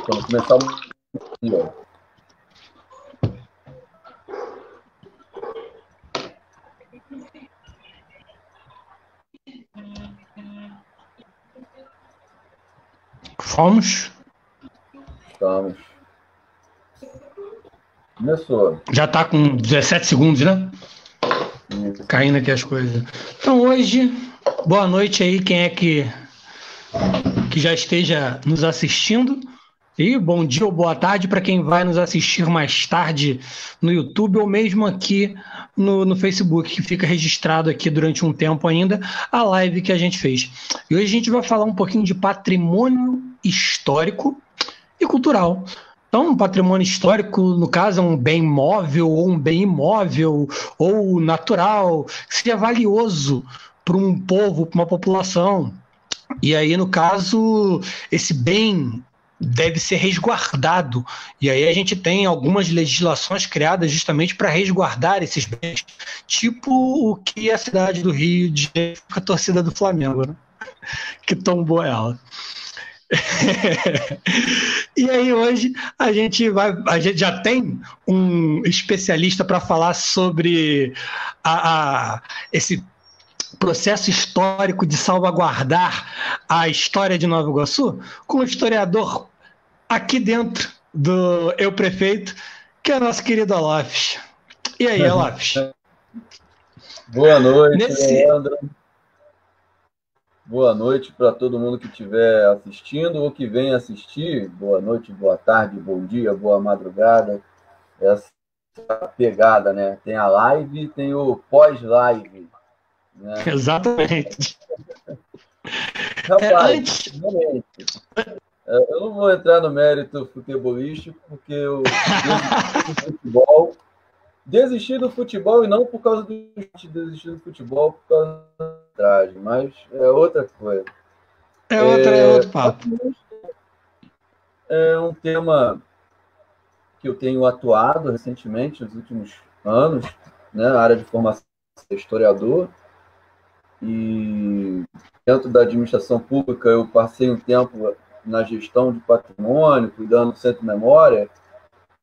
Quando começar o... Fomos. Estamos. Começou. Já está com 17 segundos, né? Isso. Caindo aqui as coisas. Então hoje, boa noite aí, quem é que já esteja nos assistindo. E bom dia ou boa tarde para quem vai nos assistir mais tarde no YouTube ou mesmo aqui no Facebook, que fica registrado aqui durante um tempo ainda, a live que a gente fez. E hoje a gente vai falar um pouquinho de patrimônio histórico e cultural. Então, um patrimônio histórico, no caso, é um bem móvel ou um bem imóvel ou natural, que seja valioso para um povo, para uma população. E aí, no caso, esse bem deve ser resguardado. E aí a gente tem algumas legislações criadas justamente para resguardar esses bens, tipo o que a cidade do Rio de Janeiro, a torcida do Flamengo, né? Que tombou ela. E aí hoje a gente já tem um especialista para falar sobre esse processo histórico de salvaguardar a história de Nova Iguaçu, com um historiador aqui dentro do Eu Prefeito, que é o nosso querido Olafes. E aí, Olafes? Boa noite, Leandro. Boa noite para todo mundo que estiver assistindo ou que vem assistir. Boa noite, boa tarde, bom dia, boa madrugada. Essa pegada, né? Tem a live e tem o pós-live. Né? Exatamente. Rapaz, realmente, eu não vou entrar no mérito futebolístico, porque eu desisti do futebol e não por causa do desisti do futebol por causa da arbitragem, mas é outra coisa. É outro papo. É um tema que eu tenho atuado recentemente, nos últimos anos, né, na área de formação de historiador, e dentro da administração pública eu passei um tempo na gestão de patrimônio, cuidando do Centro de Memória.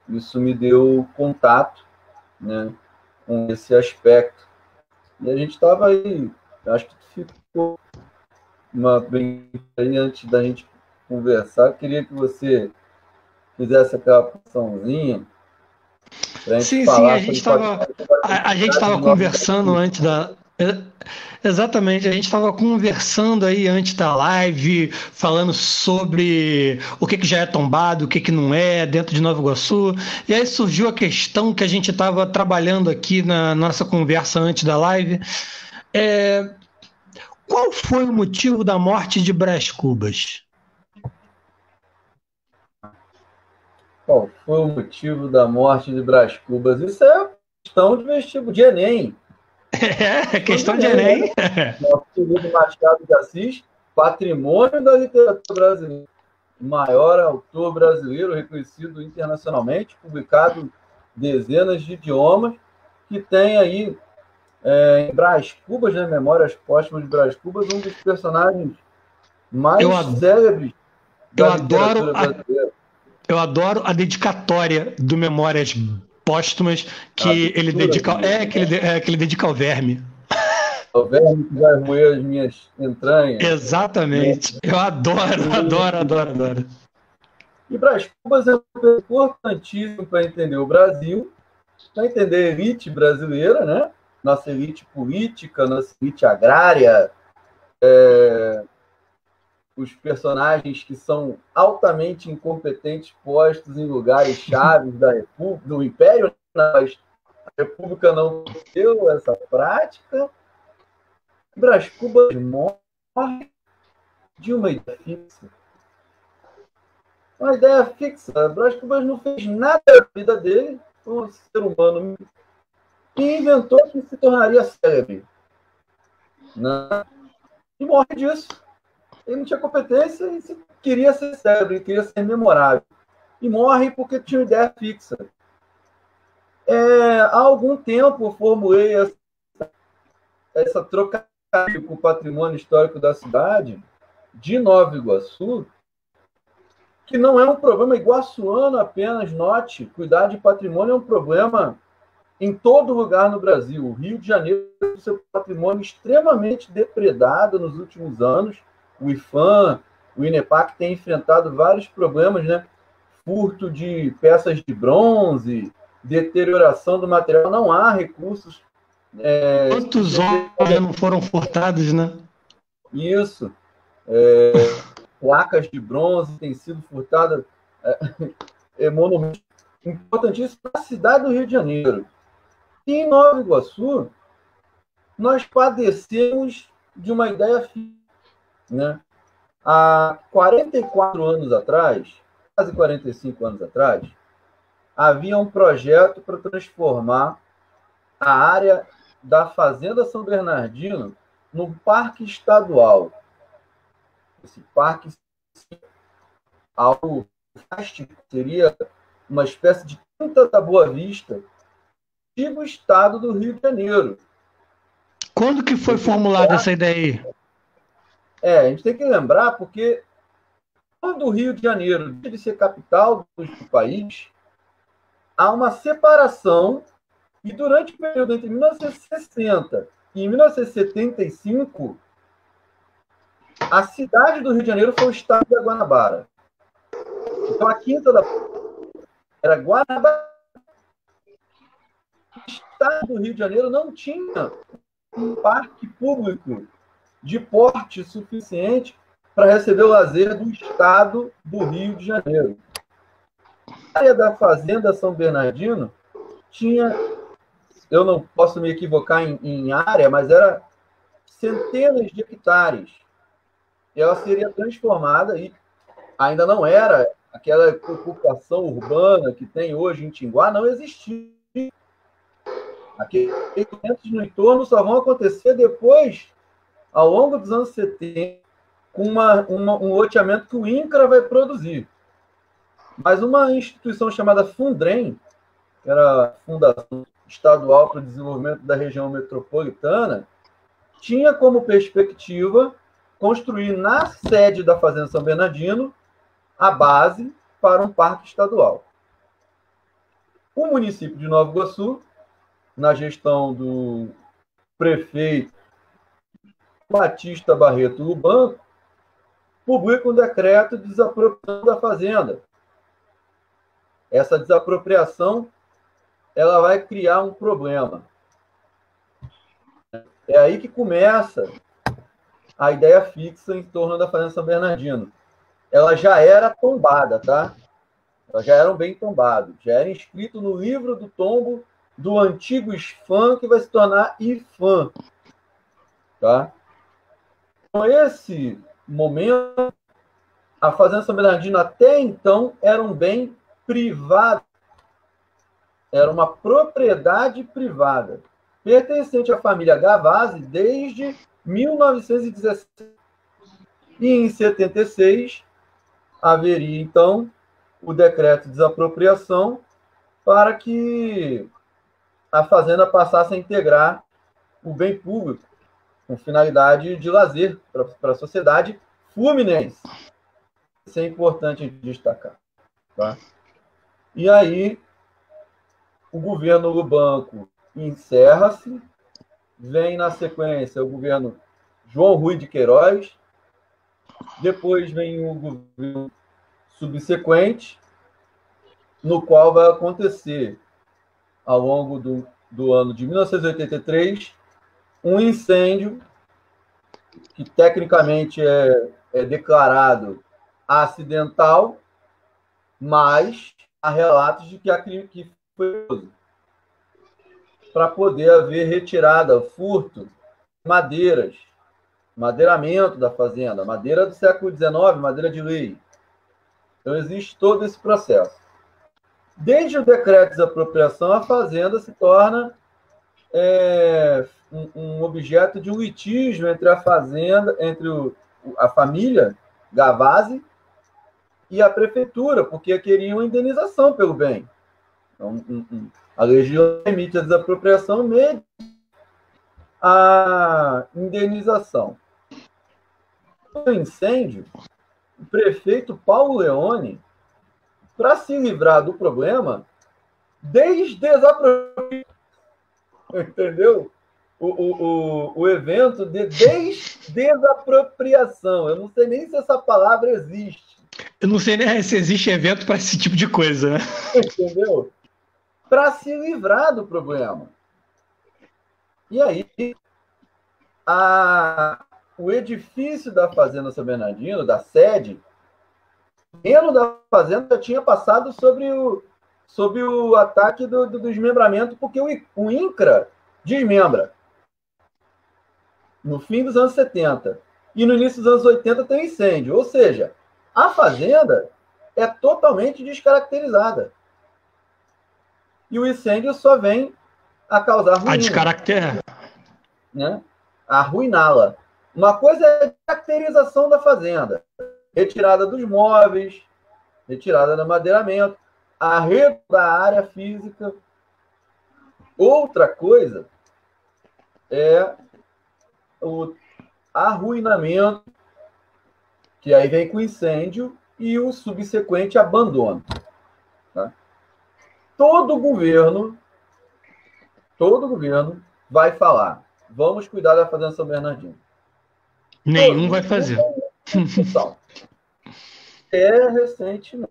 Isso me deu contato, né, com esse aspecto. E a gente estava aí, acho que ficou bem aí antes da gente conversar. Eu queria que você fizesse aquela posiçãozinha para a gente falar. A gente estava conversando antes da... Exatamente, a gente estava conversando aí antes da live, falando sobre o que já é tombado, o que não é, dentro de Nova Iguaçu, e aí surgiu a questão que a gente estava trabalhando aqui na nossa conversa antes da live. Qual foi o motivo da morte de Brás Cubas? Qual foi o motivo da morte de Brás Cubas? Isso é questão de vestibular de Enem. É questão de Enem. Nosso querido Machado de Assis, patrimônio da literatura brasileira. O maior autor brasileiro reconhecido internacionalmente, publicado em dezenas de idiomas, que tem aí em Brás Cubas, né, Memórias Póstumas de Brás Cubas, um dos personagens mais célebres da literatura brasileira. Eu adoro a dedicatória do Memórias Póstumas que ele dedica, que ele dedica ao verme. O verme que vai roer as minhas entranhas. Exatamente. Eu adoro. E Brás Cubas é importantíssimo para entender o Brasil, para entender a elite brasileira, né? Nossa elite política, nossa elite agrária, os personagens que são altamente incompetentes postos em lugares chaves da República, do Império, mas a República não deu essa prática. Brás Cubas morre de uma ideia fixa. Uma ideia fixa. Brás Cubas não fez nada na vida dele, foi um ser humano que inventou que se tornaria célebre. Né? E morre disso. Ele não tinha competência e queria ser célebre, queria ser memorável. E morre porque tinha uma ideia fixa. Há algum tempo eu formulei essa trocadilho com o patrimônio histórico da cidade de Nova Iguaçu, que não é um problema iguaçuano apenas, note, cuidar de patrimônio é um problema em todo lugar no Brasil. O Rio de Janeiro tem seu patrimônio extremamente depredado nos últimos anos. O IPHAN, o INEPAC tem enfrentado vários problemas, né? Furto de peças de bronze, deterioração do material. Não há recursos. Quantos homens não foram furtados, né? Isso. Placas de bronze têm sido furtadas. Monumentos importantíssimos na cidade do Rio de Janeiro. E em Nova Iguaçu, nós padecemos de uma ideia fixa, né? Há 44 anos atrás, quase 45 anos atrás, havia um projeto para transformar a área da Fazenda São Bernardino num parque estadual. Esse parque algo fantástico, seria uma espécie de Quinta da Boa Vista do estado do Rio de Janeiro. Quando que foi formulada essa ideia aí? A gente tem que lembrar, porque quando o Rio de Janeiro deixa de ser capital do país, há uma separação, e durante o período entre 1960 e 1975, a cidade do Rio de Janeiro foi o estado da Guanabara. Então, a Quinta da era Guanabara. O estado do Rio de Janeiro não tinha um parque público de porte suficiente para receber o lazer do estado do Rio de Janeiro. A área da Fazenda São Bernardino tinha, eu não posso me equivocar em área, mas era centenas de hectares. E ela seria transformada, e ainda não era aquela ocupação urbana que tem hoje em Tinguá, não existia. Aqueles eventos no entorno só vão acontecer depois, ao longo dos anos 70, com um loteamento que o INCRA vai produzir. Mas uma instituição chamada Fundrem, que era a Fundação Estadual para o Desenvolvimento da Região Metropolitana, tinha como perspectiva construir na sede da Fazenda São Bernardino a base para um parque estadual. O município de Nova Iguaçu, na gestão do prefeito Batista Barreto Luban, publica um decreto de desapropriação da fazenda. Essa desapropriação ela vai criar um problema. É aí que começa a ideia fixa em torno da Fazenda São Bernardino. Ela já era tombada, tá? Elas já eram bem tombadas. Já era inscrito no livro do tombo do antigo SFAM, que vai se tornar IFAM. Tá? Então, esse momento, a Fazenda São Bernardino até então era um bem privado. Era uma propriedade privada, pertencente à família Gavazzi desde 1917. E em 76, haveria, então, o decreto de desapropriação para que a fazenda passasse a integrar o bem público, com finalidade de lazer para a sociedade fluminense. Isso é importante destacar. Tá? E aí, o governo Lubanco encerra-se, vem na sequência o governo João Rui de Queiroz, depois vem o governo subsequente, no qual vai acontecer, ao longo do ano de 1983, um incêndio que tecnicamente é declarado acidental, mas há relatos de que foi para poder haver retirada, furto, madeiras, madeiramento da fazenda, madeira do século XIX, madeira de lei. Então, existe todo esse processo. Desde o decreto de desapropriação, a fazenda se torna um objeto de um litígio entre a fazenda, entre a família Gavazzi e a prefeitura, porque queriam indenização pelo bem. Então, a legislação permite a desapropriação mediante a indenização. O incêndio, o prefeito Paulo Leone, para se livrar do problema, desdesapropriação, entendeu? O evento de desdesapropriação. Eu não sei nem se essa palavra existe. Eu não sei nem se existe evento para esse tipo de coisa, né? Entendeu? Para se livrar do problema. E aí, o edifício da Fazenda São Bernardino, da sede, dentro da fazenda já tinha passado sobre o ataque do desmembramento, porque o INCRA desmembra. No fim dos anos 70. E no início dos anos 80 tem um incêndio. Ou seja, a fazenda é totalmente descaracterizada. E o incêndio só vem a causar ruína. A descaracterizar. Né? A arruiná-la. Uma coisa é a caracterização da fazenda. Retirada dos móveis, retirada do madeiramento, arredo da área física. Outra coisa é o arruinamento, que aí vem com o incêndio e o subsequente abandono. Tá? Todo governo vai falar: vamos cuidar da Fazenda São Bernardino. Nenhum vai fazer. Recentemente.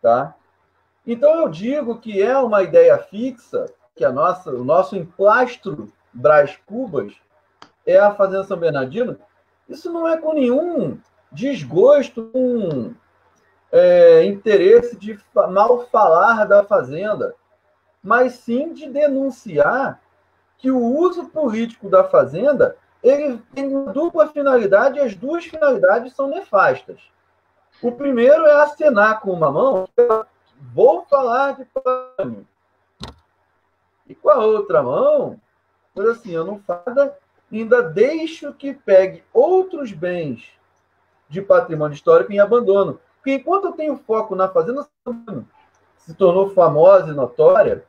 Tá? Então eu digo que é uma ideia fixa, que o nosso emplastro Brás Cubas é a Fazenda São Bernardino. Isso não é com nenhum desgosto, com interesse de mal falar da fazenda, mas sim de denunciar que o uso político da fazenda ele tem uma dupla finalidade e as duas finalidades são nefastas. O primeiro é acenar com uma mão, vou falar de patrimônio. E com a outra mão, mas assim, eu não faço, ainda deixo que pegue outros bens de patrimônio histórico em abandono. Porque enquanto eu tenho foco na fazenda, se tornou famosa e notória,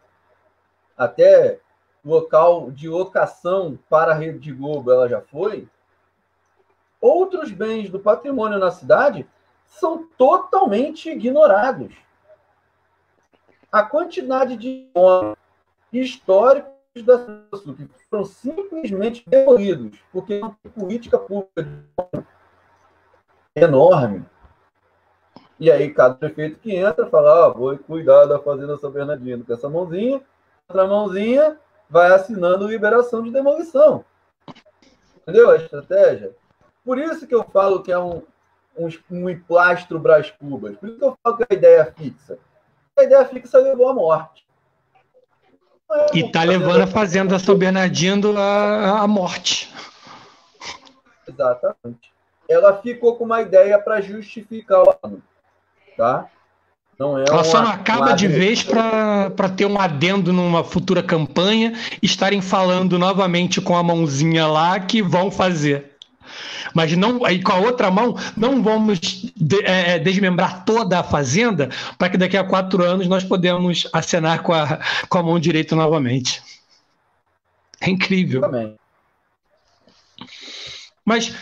até local de locação para a Rede Globo ela já foi, outros bens do patrimônio na cidade são totalmente ignorados. A quantidade de históricos da Sul que foram simplesmente demolidos, porque não tem política pública enorme. E aí cada prefeito que entra fala: vou cuidar da Fazenda São Bernardino com essa mãozinha, outra mãozinha vai assinando liberação de demolição. Entendeu a estratégia? Por isso que eu falo que é um emplastro Brás Cubas. Por isso que eu falo que é a ideia fixa. A ideia fixa levou à morte. E está levando a Fazenda São Bernardino à morte. Exatamente. Ela ficou com uma ideia para justificar o ano. Tá? Não é ela só não acaba de vez para ter um adendo numa futura campanha, estarem falando novamente com a mãozinha lá que vão fazer. Mas não, aí com a outra mão não vamos desmembrar toda a fazenda para que daqui a 4 anos nós podemos acenar com a mão direita novamente. É incrível. Também. Mas,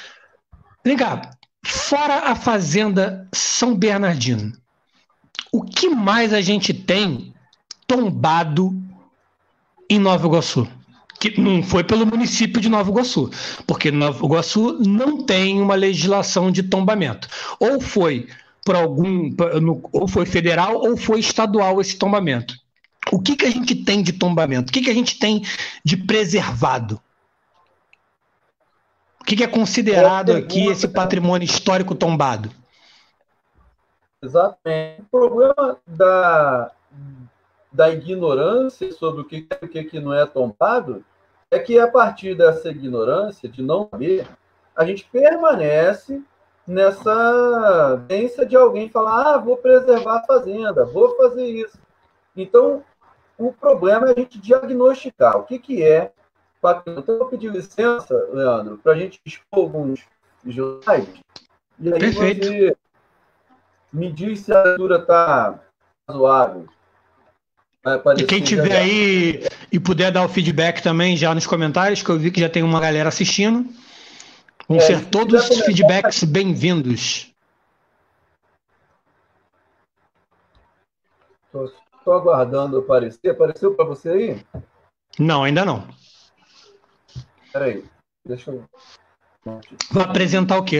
vem cá, fora a Fazenda São Bernardino, o que mais a gente tem tombado em Nova Iguaçu? Que não foi pelo município de Nova Iguaçu, porque Nova Iguaçu não tem uma legislação de tombamento. Ou foi ou foi federal ou foi estadual esse tombamento. O que a gente tem de tombamento? O que a gente tem de preservado? O que é considerado aqui esse patrimônio histórico tombado? Exatamente. O problema da ignorância sobre o que não é tombado é que, a partir dessa ignorância, de não saber, a gente permanece nessa tendência de alguém falar: vou preservar a fazenda, vou fazer isso. Então, o problema é a gente diagnosticar o que é patrimônio. Então, eu vou pedir licença, Leandro, para a gente expor alguns slides. E aí Perfeito. Você me diz se a leitura está razoável. E quem tiver aí e puder dar o feedback também já nos comentários, que eu vi que já tem uma galera assistindo, Vão ser todos os feedbacks bem-vindos. Estou aguardando aparecer. Apareceu para você aí? Não, ainda não. Espera aí. Deixa eu... Vai apresentar o quê?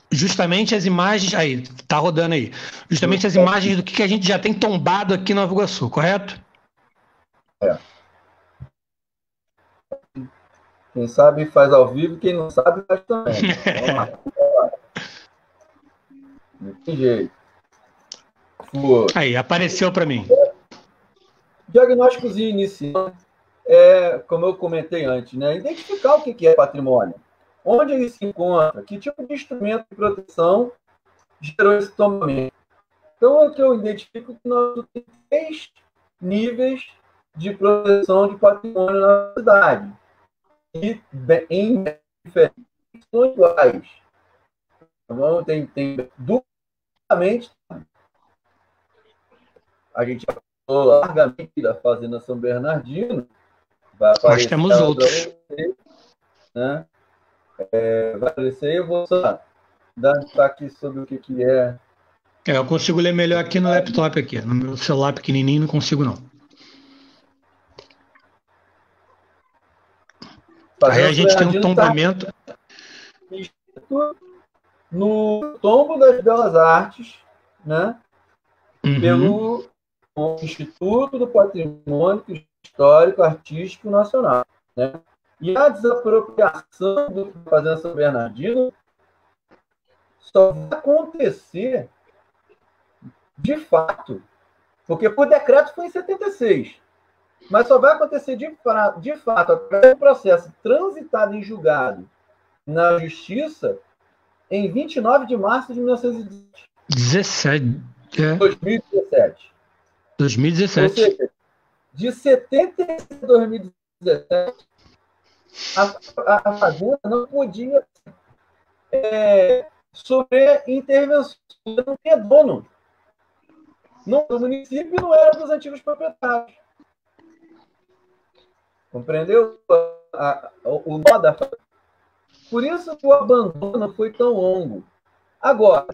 Justamente as imagens... Aí, tá rodando aí. Justamente as imagens do que a gente já tem tombado aqui no Nova Iguaçu, correto? É. Quem sabe faz ao vivo, quem não sabe faz também. Vamos lá. Não tem jeito. Aí, apareceu para mim. Diagnósticozinho inicial como eu comentei antes, né? Identificar o que é patrimônio. Onde ele se encontra, que tipo de instrumento de proteção gerou esse tombamento. Então, é que eu identifico que nós temos 3 níveis de proteção de patrimônio na cidade. E em diferentes são iguais. Então, tem duplamente. A gente falou largamente da Fazenda São Bernardino. Vai aparecer. Nós temos outros. Né? Vai aparecer, eu vou só dar um destaque sobre o que é. Eu consigo ler melhor aqui no laptop, aqui. No meu celular pequenininho não consigo, não. Aí a gente tem um tombamento. No tombo das Belas Artes, né? Pelo Instituto do Patrimônio Histórico Artístico Nacional, né? E a desapropriação do Fazenda São Bernardino só vai acontecer de fato, porque por decreto foi em 76, mas só vai acontecer de fato através do processo transitado em julgado na Justiça em 29 de março de 2017. 2017. Ou seja, de 76 a 2017, a Fazenda não podia sofrer intervenções, não tinha dono. O município não era dos antigos proprietários. Compreendeu? O nó da Fazenda. Por isso que o abandono foi tão longo. Agora,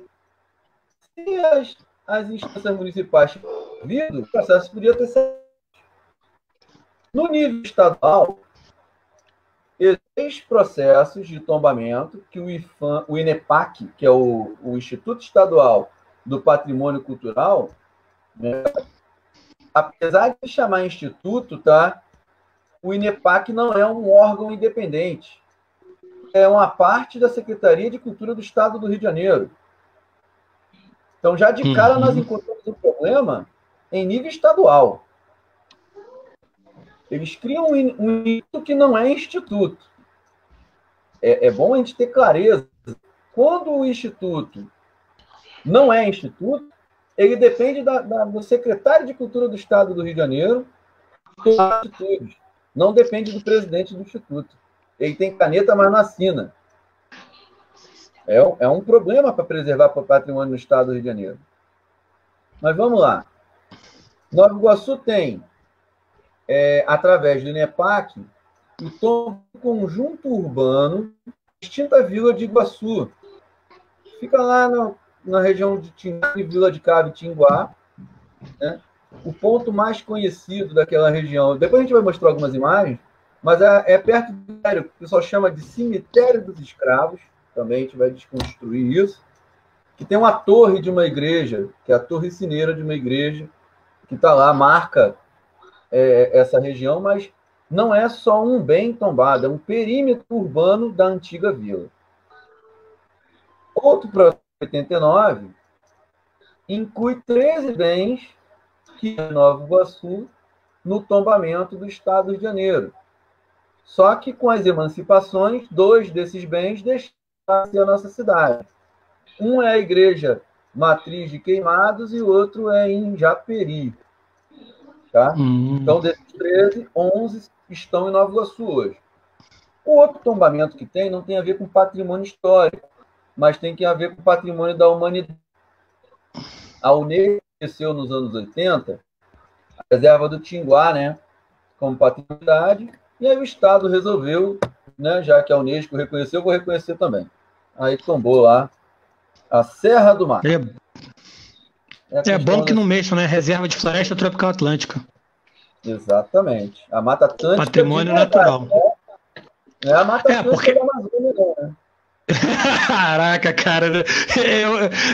se as instâncias municipais viram, o processo podia ter sido. No nível estadual, existem 3 processos de tombamento que o INEPAC, que é o Instituto Estadual do Patrimônio Cultural, né, apesar de chamar instituto, tá? O INEPAC não é um órgão independente. É uma parte da Secretaria de Cultura do Estado do Rio de Janeiro. Então, já de cara, nós encontramos um problema em nível estadual. Eles criam um instituto que não é instituto. É bom a gente ter clareza. Quando o instituto não é instituto, ele depende do secretário de Cultura do Estado do Rio de Janeiro, não depende do presidente do instituto. Ele tem caneta, mas não assina. É um problema para preservar o patrimônio no Estado do Rio de Janeiro. Mas vamos lá. Nova Iguaçu tem, através do INEPAC, o conjunto urbano extinta Vila de Iguaçu. Fica lá na região de Tinguá, Vila de Cabo e Tinguá, né? O ponto mais conhecido daquela região. Depois a gente vai mostrar algumas imagens, mas é perto do cemitério, que o pessoal chama de Cemitério dos Escravos. Também a gente vai desconstruir isso. Que tem uma torre de uma igreja, que é a torre sineira de uma igreja, que está lá, marca essa região, mas não é só um bem tombado, é um perímetro urbano da antiga vila. Outro processo 89 inclui 13 bens que é Nova Iguaçu no tombamento do Estado do Rio de Janeiro. Só que com as emancipações, 2 desses bens deixaram de ser a nossa cidade. Um é a igreja matriz de Queimados e o outro é em Japeri. Tá? Então, desses 13, 11 estão em Nova Iguaçu hoje. O outro tombamento que tem não tem a ver com patrimônio histórico, mas tem a ver com patrimônio da humanidade. A Unesco cresceu nos anos 80, a reserva do Tinguá, né, como patrimônio, e aí o Estado resolveu né, já que a Unesco reconheceu, eu vou reconhecer também. Aí tombou lá a Serra do Mar. É bom que não mexam, né? Reserva de Floresta Tropical Atlântica. Exatamente. A Mata Atlântica Patrimônio natural. Não é a Mata Atlântica porque... da Amazônia, não, né? Caraca, cara,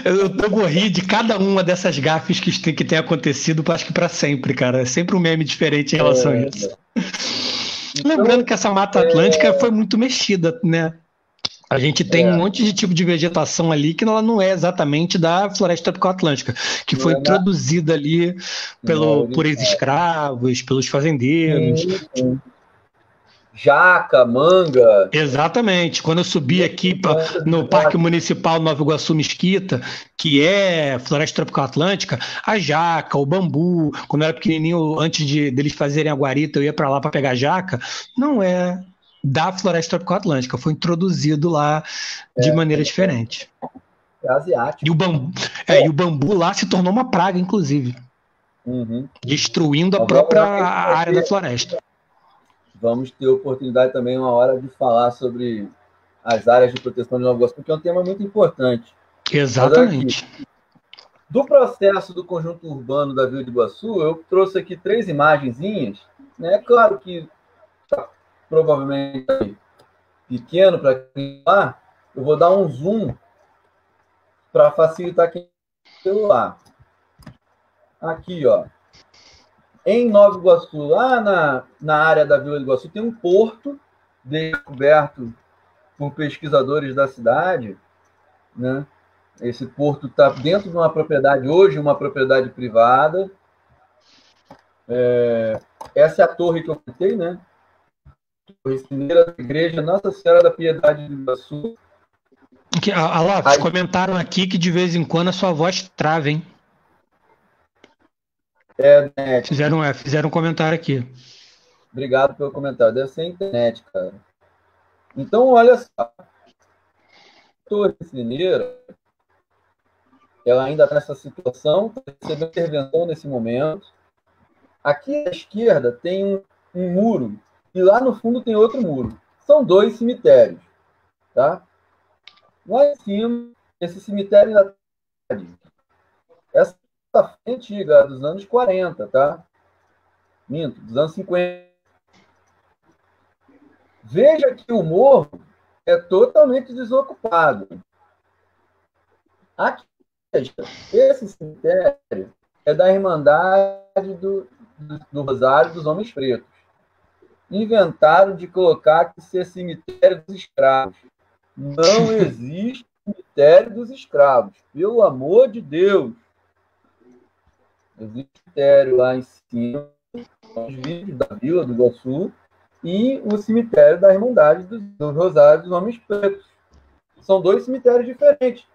eu tô morrendo de cada uma dessas gafes que tem acontecido, acho que para sempre, cara. É sempre um meme diferente em relação a isso. Então, lembrando que essa Mata Atlântica foi muito mexida, né? A gente tem um monte de tipo de vegetação ali que ela não é exatamente da floresta tropical atlântica, que foi introduzida ali por ex-escravos, pelos fazendeiros. Sim. Jaca, manga. Exatamente. Quando eu subi aqui no Parque Municipal Nova Iguaçu Mesquita, que é floresta tropical atlântica, a jaca, o bambu, quando eu era pequenininho, antes deles fazerem a guarita, eu ia para lá para pegar jaca, não é da floresta tropical atlântica, foi introduzido lá de maneira diferente. É asiático. E o bambu lá se tornou uma praga, inclusive, destruindo a própria área da floresta. Vamos ter oportunidade também uma hora de falar sobre as áreas de proteção de Nova Iguaçu, porque é um tema muito importante. Exatamente. Aqui, do processo do conjunto urbano da Vila de Iguaçu, eu trouxe aqui 3 imagenzinhas, né? Claro que provavelmente pequeno para quem lá, eu vou dar um zoom para facilitar quem tem celular. Aqui, ó. Em Nova Iguaçu, lá na área da Vila de Iguaçu, tem um porto descoberto por pesquisadores da cidade, né? Esse porto está dentro de uma propriedade, hoje uma propriedade privada. Essa é a torre que eu contei, né? Torre Cineira da Igreja Nossa Senhora da Piedade de Iguaçu. Alá, comentaram aqui que de vez em quando a sua voz trava, hein? Né? Fizeram um comentário aqui. Obrigado pelo comentário. Deve ser a internet, cara. Então, olha só. A Torre Cineira, ela ainda está nessa situação, está recebendo intervenção nesse momento. Aqui à esquerda tem um muro, e lá no fundo tem outro muro. São 2 cemitérios, tá? Lá em cima, esse cemitério ainda está. Essa é antiga, dos anos 40, tá? Minto, dos anos 50. Veja que o morro é totalmente desocupado. Aqui, esse cemitério é da Irmandade do Rosário dos Homens Pretos. Inventaram de colocar que ser cemitério dos escravos. Não existe cemitério dos escravos. Pelo amor de Deus. Existe cemitério lá em cima, os vídeos da Vila do Iguaçu, e o cemitério da Irmandade do Rosário dos Homens Pretos. São 2 cemitérios diferentes.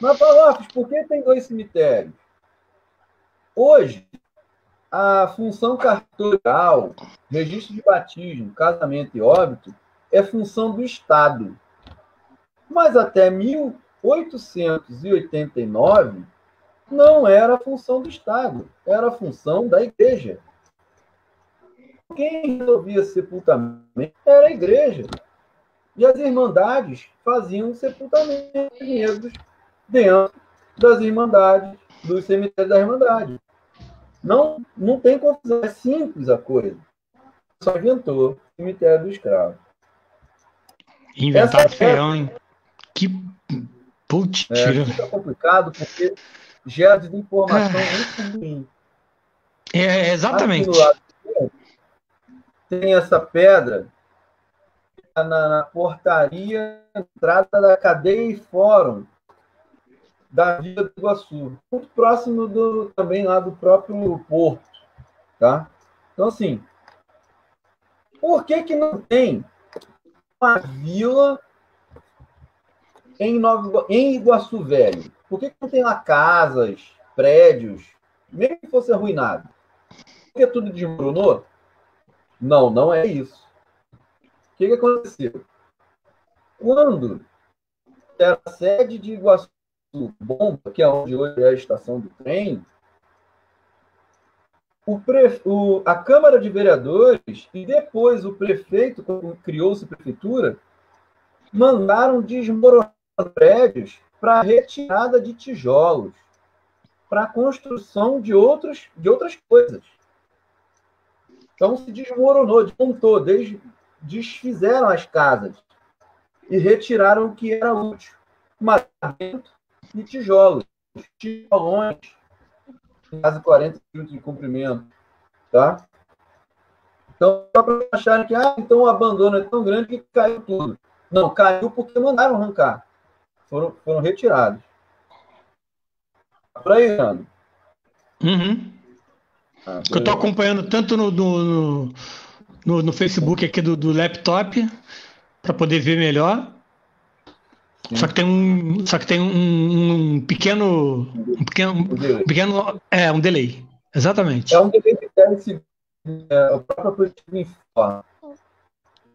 Mas, Palafos, por que tem 2 cemitérios? Hoje, a função cartorial, registro de batismo, casamento e óbito, é função do Estado. Mas até 1889, não era a função do Estado, era a função da Igreja. Quem resolvia sepultamento era a Igreja. E as irmandades faziam sepultamentos negros dentro das irmandades, dos cemitérios da Irmandade. Não tem confusão, é simples a coisa. Só inventou cemitério do escravo. Inventaram feião, hein? Que putz. Fica complicado porque gera desinformação muito ruim. Exatamente. Aqui no lado esquerdo, tem essa pedra na portaria entrada da cadeia e fórum da Vila do Iguaçu, muito próximo também lá do próprio porto, tá? Então, assim, por que não tem uma vila em Iguaçu Velho? Por que não tem lá casas, prédios, mesmo que fosse arruinado? Porque tudo desmoronou? Não é isso. O que aconteceu? Quando era a sede de Iguaçu Bomba, que é onde hoje é a estação do trem, a Câmara de Vereadores e depois o prefeito, quando criou-se a prefeitura, mandaram desmoronar prédios para retirada de tijolos, para a construção de outras coisas. Então se desmoronou, desmontou, desfizeram as casas e retiraram o que era útil. Madeira e tijolos, tijolões, quase 40 centímetros de comprimento. Tá? Então, só para acharem que então o abandono é tão grande que caiu tudo. Não, caiu porque mandaram arrancar. Foram retirados. Por aí, Ana. Uhum. Eu estou acompanhando tanto no Facebook aqui do laptop para poder ver melhor. Sim. Só que tem um pequeno delay. Exatamente. É um delay que deve o próprio aplicativo informa.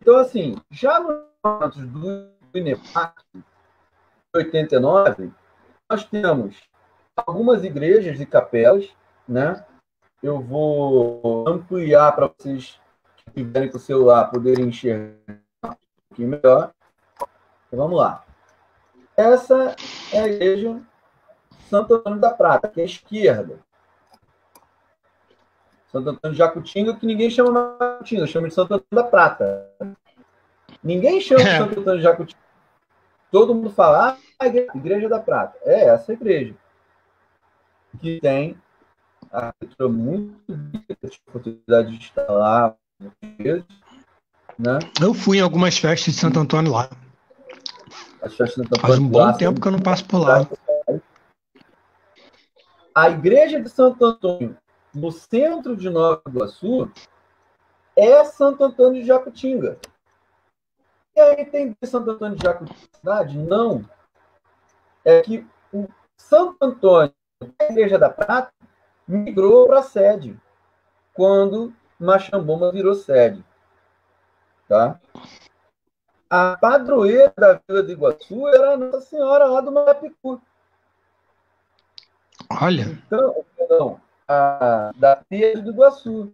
Então, assim, já nos anos do INEPAC, de 89, nós temos algumas igrejas e capelas, né? Eu vou ampliar para vocês que tiverem com o celular poderem enxergar um pouquinho melhor. Então, vamos lá. Essa é a igreja Santo Antônio da Prata, que é a esquerda. Santo Antônio de Jacutinga, que ninguém chama de Jacutinga, chama de Santo Antônio da Prata. Ninguém chama de Santo Antônio de Jacutinga. Todo mundo fala, Igreja da Prata. É essa igreja. Que tem a arquitetura muito bonita, tive a oportunidade de estar lá muitas vezes, né? Eu fui em algumas festas de Santo Antônio lá. As festas de Santo Antônio faz um bom tempo que eu não passo por lá. A igreja de Santo Antônio, no centro de Nova Iguaçu, é Santo Antônio de Jacutinga. E aí tem Santo Antônio de Jacutinga? Não. É que o Santo Antônio, a Igreja da Prata, migrou para a sede, quando Machamboma virou sede. Tá? A padroeira da Vila do Iguaçu era a Nossa Senhora lá do Marapicu. Olha. Então, da Pedro do Iguaçu.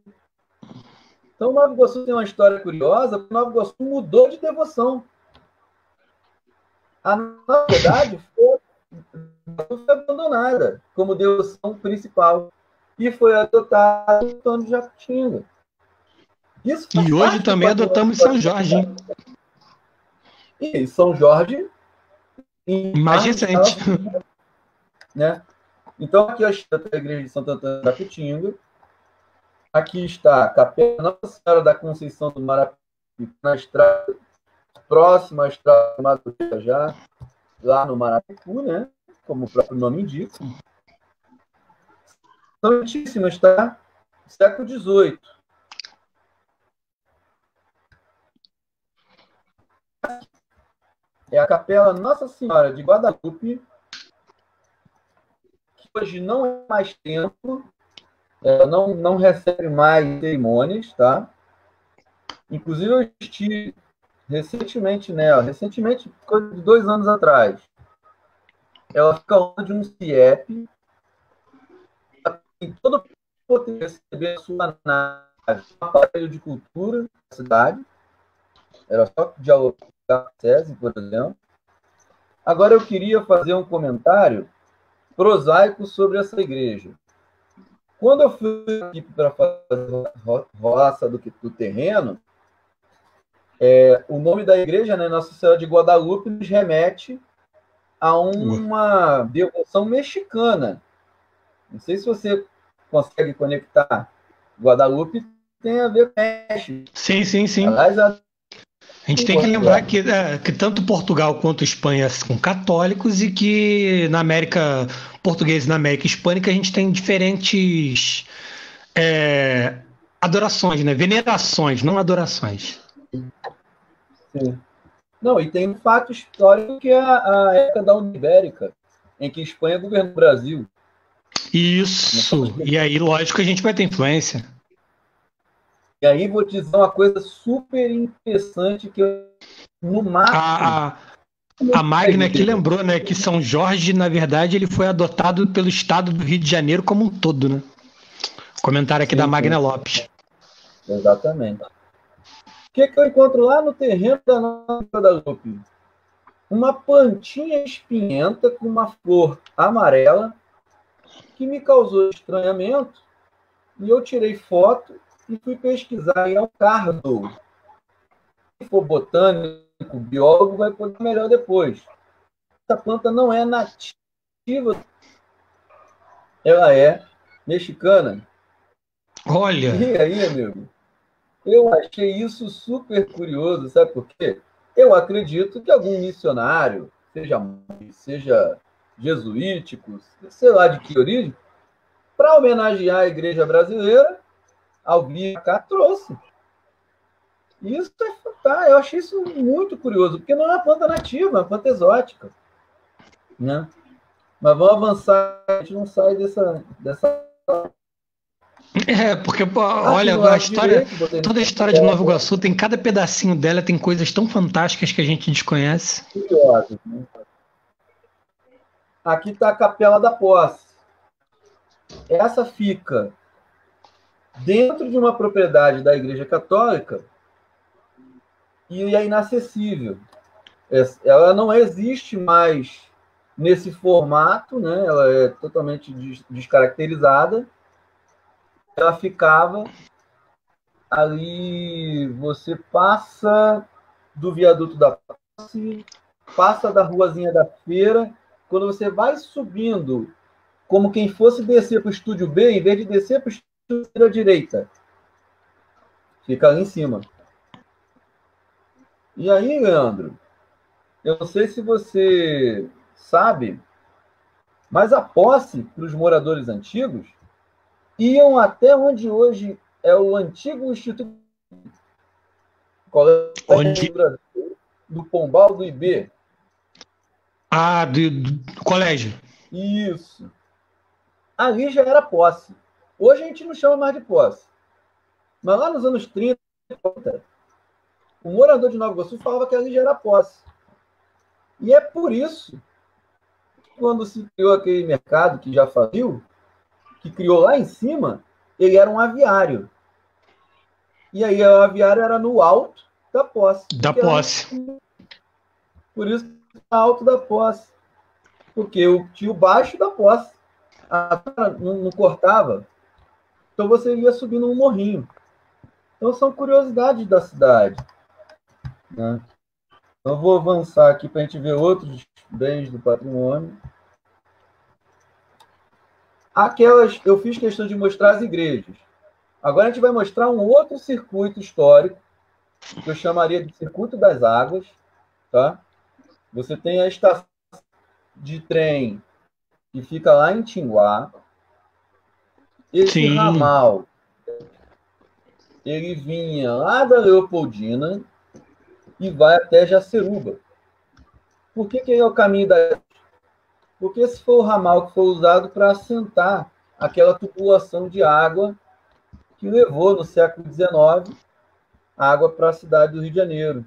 Então, Nova Iguaçu tem uma história curiosa, porque Nova Iguaçu mudou de devoção. Na verdade, foi abandonada como devoção principal e foi adotada no Antônio de Jacutinga. E hoje também adotamos São Jorge, hein? E São Jorge mais recente, né? Então aqui está a igreja de Santo Antônio de Jacutinga. Aqui está a Capela Nossa Senhora da Conceição do Marapicu, na estrada próxima à estrada Madureira, já lá no Marapicu, né? Como o próprio nome indica. São antiquíssimas, tá? Século XVIII. É a Capela Nossa Senhora de Guadalupe, que hoje não é mais templo, não recebe mais cerimônias, tá? Inclusive eu estive recentemente nela, coisa de 2 anos atrás. Ela fica longe de um CIEP, tem todo o poder de receber a sua nave, um aparelho de cultura da cidade, era só dialogar com a SESI, por exemplo. Agora eu queria fazer um comentário prosaico sobre essa igreja. Quando eu fui aqui para fazer a roça do terreno, o nome da igreja, né, Nossa Senhora de Guadalupe, nos remete a uma devoção mexicana. Não sei se você consegue conectar. Guadalupe tem a ver com México. Sim. Aliás, a gente tem que lembrar que tanto Portugal quanto Espanha são católicos e que na América portuguesa e na América hispânica a gente tem diferentes adorações, né? Venerações, não adorações. Sim. Não, e tem um fato histórico que é a época da União Ibérica, em que a Espanha governou o Brasil. Isso. E aí, lógico que a gente vai ter influência. E aí vou te dizer uma coisa super interessante que eu, no máximo... A Magna aqui lembrou, né, que São Jorge, na verdade, ele foi adotado pelo estado do Rio de Janeiro como um todo, né? Comentário aqui da Magna Lopes. Exatamente. O que eu encontro lá no terreno da Nova Guadalupe? Uma plantinha espinhenta com uma flor amarela que me causou estranhamento e eu tirei foto e fui pesquisar. E é um cardo. Se for botânico, biólogo, vai poder melhor depois. Essa planta não é nativa, ela é mexicana. Olha! E aí, amigo, eu achei isso super curioso, sabe por quê? Eu acredito que algum missionário, seja jesuítico, sei lá de que origem, para homenagear a igreja brasileira, alguém cá trouxe. Isso é fantástico. Eu achei isso muito curioso, porque não é uma planta nativa, é uma planta exótica. Né? Mas vamos avançar, a gente não sai dessa... Porque, pô, olha, a história, toda a história de Nova Iguaçu, tem cada pedacinho dela, tem coisas tão fantásticas que a gente desconhece. Curioso, né? Aqui está a Capela da Posse. Essa fica dentro de uma propriedade da Igreja Católica e é inacessível. Ela não existe mais nesse formato, né? Ela é totalmente descaracterizada. Ela ficava ali, você passa do viaduto da Posse, passa da ruazinha da Feira, quando você vai subindo, como quem fosse descer para o Estúdio B, em vez de descer para o Estúdio B à direita, fica ali em cima. E aí, Leandro, eu não sei se você sabe, mas a Posse, para os moradores antigos, iam até onde hoje é o antigo Instituto Onde? do Pombal do IB. Do colégio. Isso. Ali já era Posse. Hoje a gente não chama mais de Posse. Mas lá nos anos 30, o morador de Nova Iguaçu falava que ali já era Posse. E é por isso que quando se criou aquele mercado que já faliu, que criou lá em cima, ele era um aviário. E aí o aviário era no alto da Posse. Da Posse. Por isso, alto da Posse. Porque eu tinha o baixo da Posse. Não cortava. Então você ia subindo um morrinho. Então são curiosidades da cidade. Né? Então eu vou avançar aqui para a gente ver outros bens do patrimônio. Eu fiz questão de mostrar as igrejas. Agora a gente vai mostrar um outro circuito histórico, que eu chamaria de Circuito das Águas. Tá? Você tem a estação de trem que fica lá em Tinguá. Esse ramal, ele vinha lá da Leopoldina e vai até Jaceruba. Por que é o caminho da... Porque esse foi o ramal que foi usado para assentar aquela tubulação de água que levou, no século XIX, água para a cidade do Rio de Janeiro,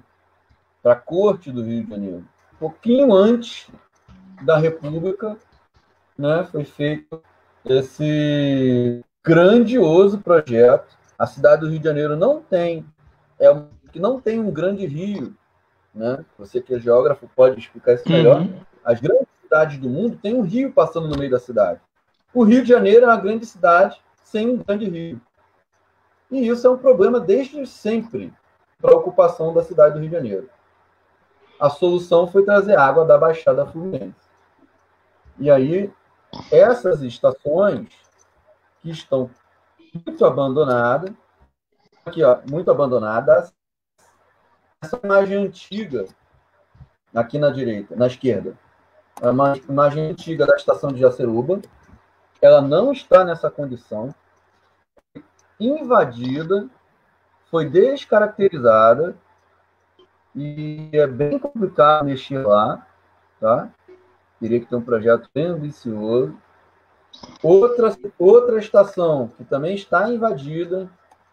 para a corte do Rio de Janeiro. Um pouquinho antes da República, né, foi feito esse grandioso projeto. A cidade do Rio de Janeiro não tem um grande rio, né? Você que é geógrafo pode explicar isso melhor. As grandes cidades do mundo têm um rio passando no meio da cidade. O Rio de Janeiro é uma grande cidade sem um grande rio. E isso é um problema desde sempre para a ocupação da cidade do Rio de Janeiro. A solução foi trazer água da Baixada Fluminense. E aí, essas estações que estão muito abandonadas, aqui, ó, muito abandonadas, essa imagem antiga, aqui na direita, na esquerda, a imagem antiga da estação de Jaceruba, ela não está nessa condição, invadida, foi descaracterizada, e é bem complicado mexer lá, tá? Teria que ter um projeto bem ambicioso. Outra estação que também está invadida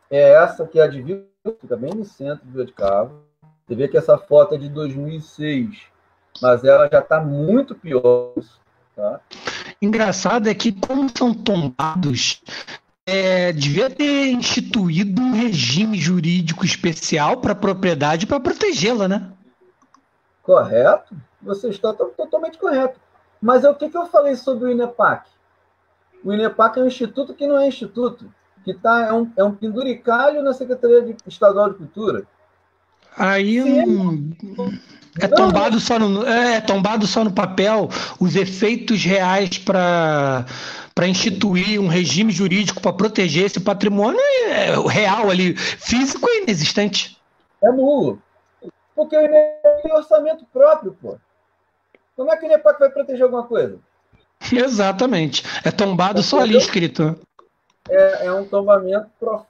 é essa, que é a de Vila, fica bem no centro de Vila de Cabo. Você vê que essa foto é de 2006, mas ela já está muito pior. Tá? Engraçado é que, como são tombados, devia ter instituído um regime jurídico especial para a propriedade para protegê-la, né? Correto? Você está totalmente correto. Mas o que eu falei sobre o INEPAC? O INEPAC é um instituto que não é instituto, que é um penduricalho na Secretaria Estadual de Cultura. Aí é tombado só no papel os efeitos reais para instituir um regime jurídico para proteger esse patrimônio real ali, físico é inexistente. É nulo. Porque o INEPAC tem orçamento próprio, pô. Como é que o INEPAC vai proteger alguma coisa? Exatamente. É tombado só ali escrito. É um tombamento profano.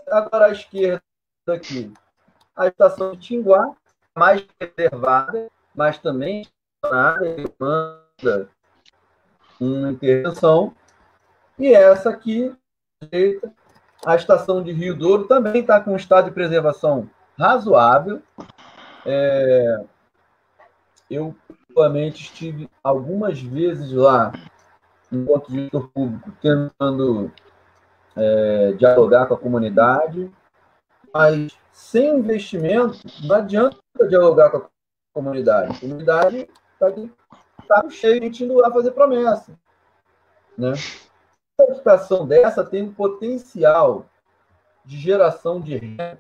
Agora à esquerda aqui, a estação de Tinguá, mais preservada, mas também demanda uma intervenção. E essa aqui, a estação de Rio Douro, também está com um estado de preservação razoável. Eu, pessoalmente, estive algumas vezes lá, enquanto gestor público, tentando dialogar com a comunidade, mas sem investimento não adianta dialogar com a comunidade. A comunidade está cheia de gente indo lá fazer promessa, né? Uma estação dessa tem um potencial de geração de renda,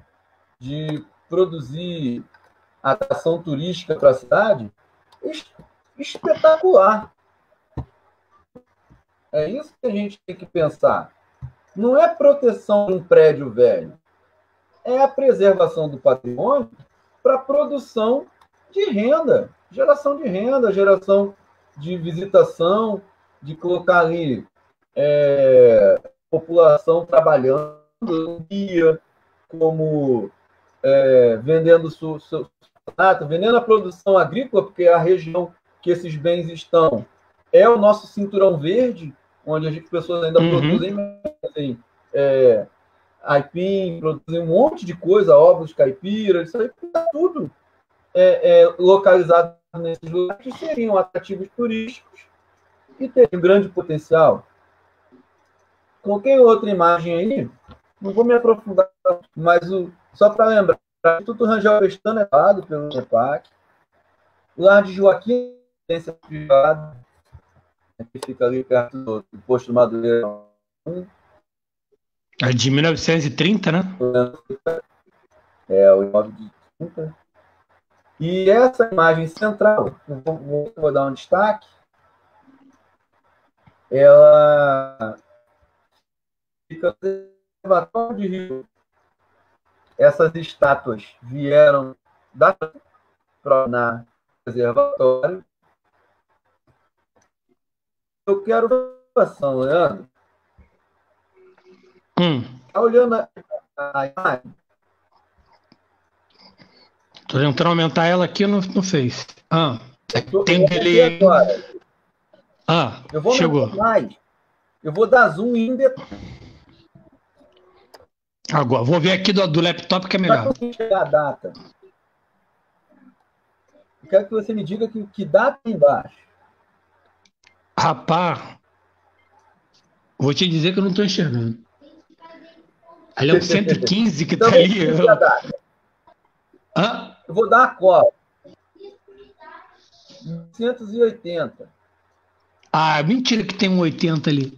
de produzir atração turística para a cidade espetacular. É isso que a gente tem que pensar. Não é proteção de um prédio velho, é a preservação do patrimônio para produção de renda, geração de visitação, de colocar ali população trabalhando no dia, como vendendo vendendo a produção agrícola, porque a região que esses bens estão é o nosso cinturão verde, onde as pessoas ainda produzem aipim, produzem um monte de coisa, ovos caipira, isso aí está tudo localizado nesses lugares que seriam atrativos turísticos e teriam um grande potencial. Coloquei outra imagem aí, não vou me aprofundar, mas só para lembrar, o Instituto Rangel Pestana é dado pelo INEPAC, o Lar de Joaquim, residência privada, que fica ali perto do posto Madureira. É de 1930, né? O imóvel de 30. E essa imagem central, vou dar um destaque, ela fica no Observatório de Rio. Essas estátuas vieram na reservatório. Eu quero ver a situação, Leandro. Está olhando a imagem? Estou tentando aumentar ela aqui no Face. Tem delay agora. Eu vou chegou. Mais. Eu vou dar zoom em Agora, vou ver aqui do laptop que é melhor. A data. Eu quero que você me diga que data embaixo. Rapaz, vou te dizer que eu não estou enxergando. Ali é o 115 que está então, ali. Eu vou dar a cola. 180. Mentira que tem um 80 ali.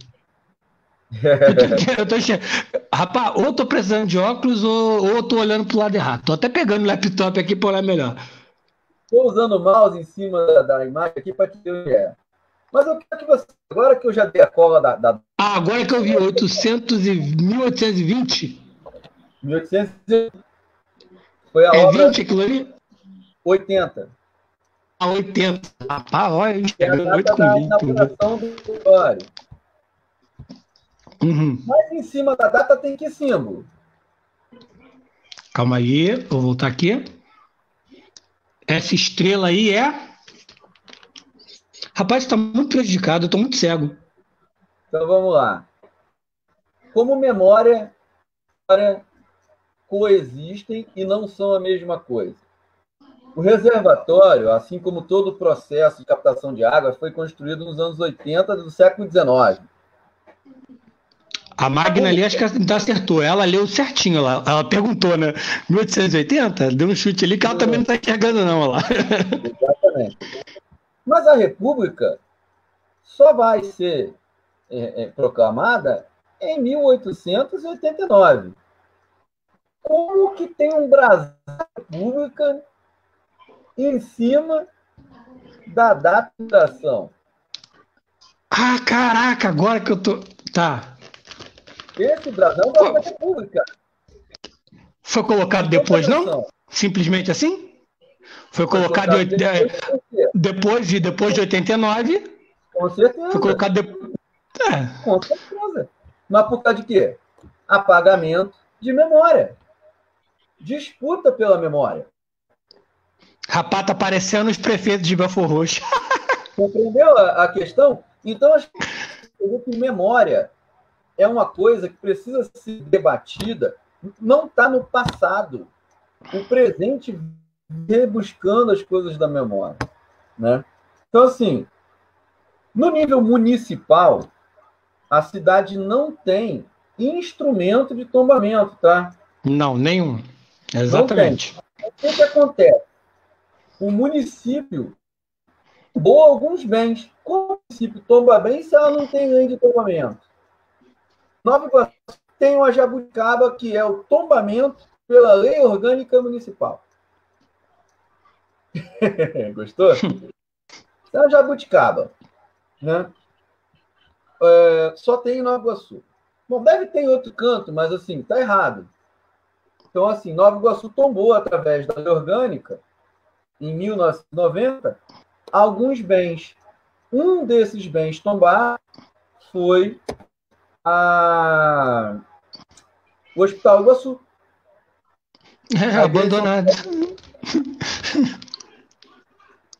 Rapaz, ou tô precisando de óculos ou tô olhando pro lado errado. Tô até pegando o laptop aqui para olhar melhor. Estou usando o mouse em cima da imagem aqui para te ter uma ideia. Mas eu quero que você, agora que eu já dei a cola agora que eu vi 1820. 1820. Foi a obra 20 aquilo ali? 80. 80. Rapaz, olha, enxergando muito com inauguração do escritório. Mas em cima da data tem que símbolo? Calma aí, vou voltar aqui. Essa estrela aí é... Rapaz, está muito prejudicado, eu estou muito cego. Então vamos lá. Como memória coexistem e não são a mesma coisa. O reservatório, assim como todo o processo de captação de água, foi construído nos anos 80 do século XIX. A Magna ali, acho que ela acertou. Ela leu certinho lá. Ela perguntou, né? 1880? Deu um chute ali que ela também não está enxergando, não, lá. Exatamente. Mas a República só vai ser proclamada em 1889. Como que tem um Brasil República em cima da data de fundação? Ah, caraca, agora que eu tô. Tá. Esse Brasil é uma república. Foi colocado depois, não? Simplesmente assim? Foi colocado depois de 89. Com certeza. Foi colocado depois. Com certeza. Mas por causa de quê? Apagamento de memória. Disputa pela memória. Rapaz, tá parecendo os prefeitos de Belford Roxo. Compreendeu a questão? Então, memória é uma coisa que precisa ser debatida. Não está no passado. O presente rebuscando as coisas da memória. Né? Então, assim, no nível municipal, a cidade não tem instrumento de tombamento, tá? Não, nenhum. Exatamente. O que acontece? O município tombou alguns bens. Como o município tomba bem se ela não tem lei de tombamento? Nova Iguaçu tem uma jabuticaba, que é o tombamento pela lei orgânica municipal. Gostou? É uma jabuticaba. Né? Só tem em Nova Iguaçu. Bom, deve ter em outro canto, mas assim, tá errado. Então, assim, Nova Iguaçu tombou, através da lei orgânica, em 1990, alguns bens. Um desses bens tombados foi o Hospital Iguaçu. Abandonado.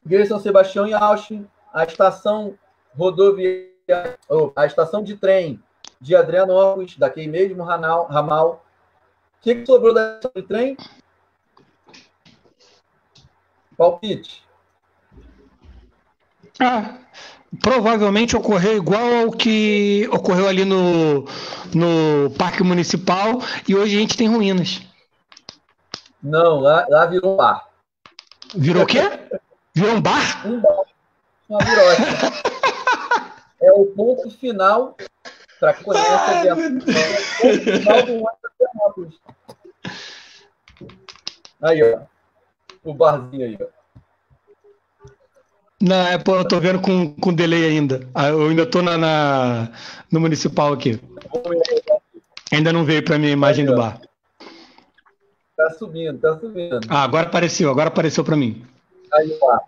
Igreja São Sebastião e Auschwitz, a estação rodoviária, a estação de trem de Adrianópolis, daquele mesmo ramal. O que sobrou da estação de trem? Palpite. Provavelmente ocorreu igual ao que ocorreu ali no Parque Municipal, e hoje a gente tem ruínas. Não, lá virou um bar. Virou o quê? Virou um bar? Um bar. Uma virose. É o ponto final para conhecer o final do Adrianópolis. Aí, ó. O barzinho aí, ó. Não, eu tô vendo com delay ainda. Eu ainda tô no municipal aqui. Ainda não veio pra mim a imagem do bar. Tá subindo, tá subindo. Agora apareceu pra mim. Aí, ó.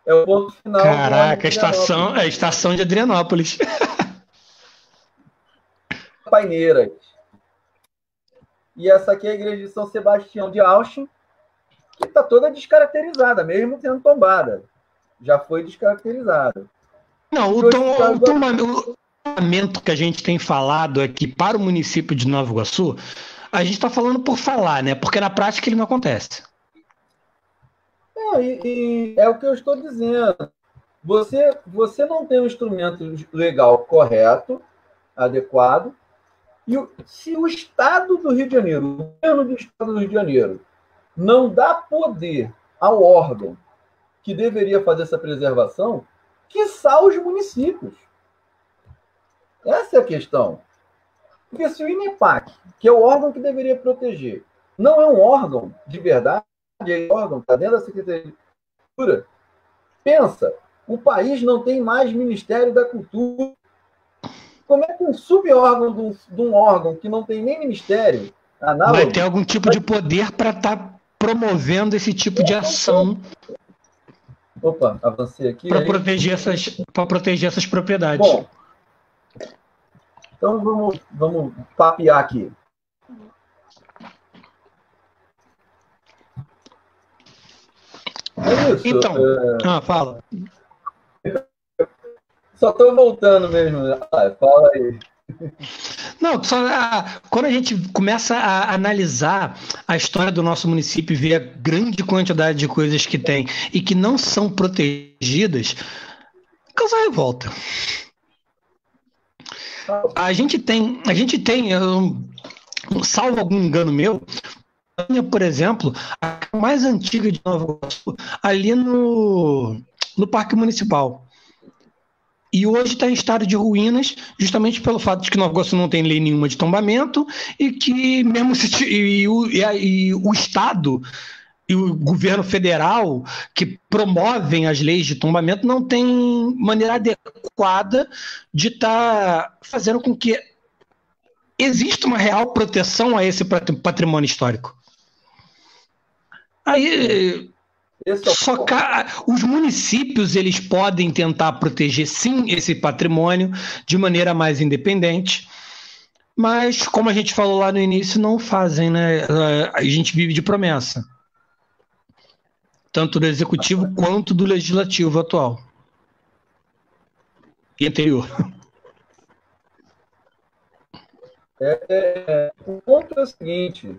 É o ponto final. Caraca, a estação de Adrianópolis. Paineiras. E essa aqui é a igreja de São Sebastião de Auschwitz, que está toda descaracterizada, mesmo sendo tombada. Já foi descaracterizada. Não, o tombamento que a gente tem falado aqui para o município de Nova Iguaçu, a gente está falando por falar, né? Porque na prática ele não acontece. É o que eu estou dizendo. Você não tem um instrumento legal correto, adequado, e se o Estado do Rio de Janeiro, o governo do Estado do Rio de Janeiro, não dá poder ao órgão que deveria fazer essa preservação, quiçá os municípios. Essa é a questão. Porque se o INEPAC, que é o órgão que deveria proteger, não é um órgão de verdade, é um órgão que está dentro da Secretaria de Cultura, pensa, o país não tem mais Ministério da Cultura. Como é que um subórgão de um órgão que não tem nem ministério análogo, vai ter algum tipo de poder para estar promovendo esse tipo de ação? Opa, avancei aqui. Para proteger essas propriedades. Bom, então vamos papear aqui. É isso. Então, fala. Só estou voltando mesmo. Fala aí. Não, quando a gente começa a analisar a história do nosso município e ver a grande quantidade de coisas que tem e que não são protegidas, causar revolta. A gente tem, salvo algum engano meu, por exemplo, a mais antiga de Nova Iguaçu, ali no Parque Municipal. E hoje está em estado de ruínas, justamente pelo fato de que Nova Iguaçu não tem lei nenhuma de tombamento e que mesmo o Estado e o governo federal que promovem as leis de tombamento não tem maneira adequada de estar fazendo com que exista uma real proteção a esse patrimônio histórico. Aí, os municípios eles podem tentar proteger, sim, esse patrimônio de maneira mais independente, mas, como a gente falou lá no início, não fazem, né? A gente vive de promessa. Tanto do executivo quanto do legislativo atual e anterior. O ponto é o seguinte.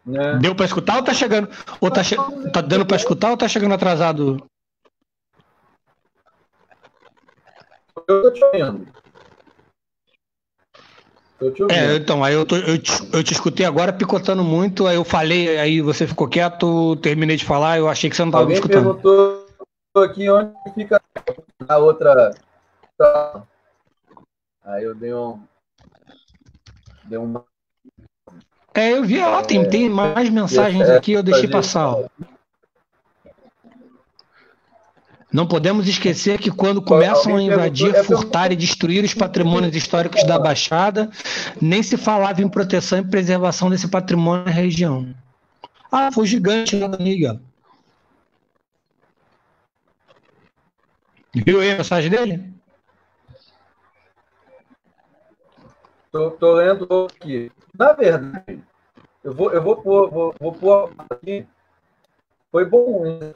Né? Deu para escutar ou tá chegando? Ou tá dando para escutar ou tá chegando atrasado? Eu tô te ouvindo. Então, aí eu te escutei agora picotando muito, aí eu falei, aí você ficou quieto, terminei de falar, eu achei que você não estava me escutando. Alguém perguntou aqui onde fica a outra. Aí eu dei uma. Eu vi, tem mais mensagens aqui, eu deixei passar. Ó. Não podemos esquecer que quando começam a invadir, furtar e destruir os patrimônios históricos da Baixada, nem se falava em proteção e preservação desse patrimônio na região. Foi o gigante lá da Niga. Viu aí a mensagem dele? Tô lendo aqui. Na verdade, eu vou pôr aqui. Foi bom isso.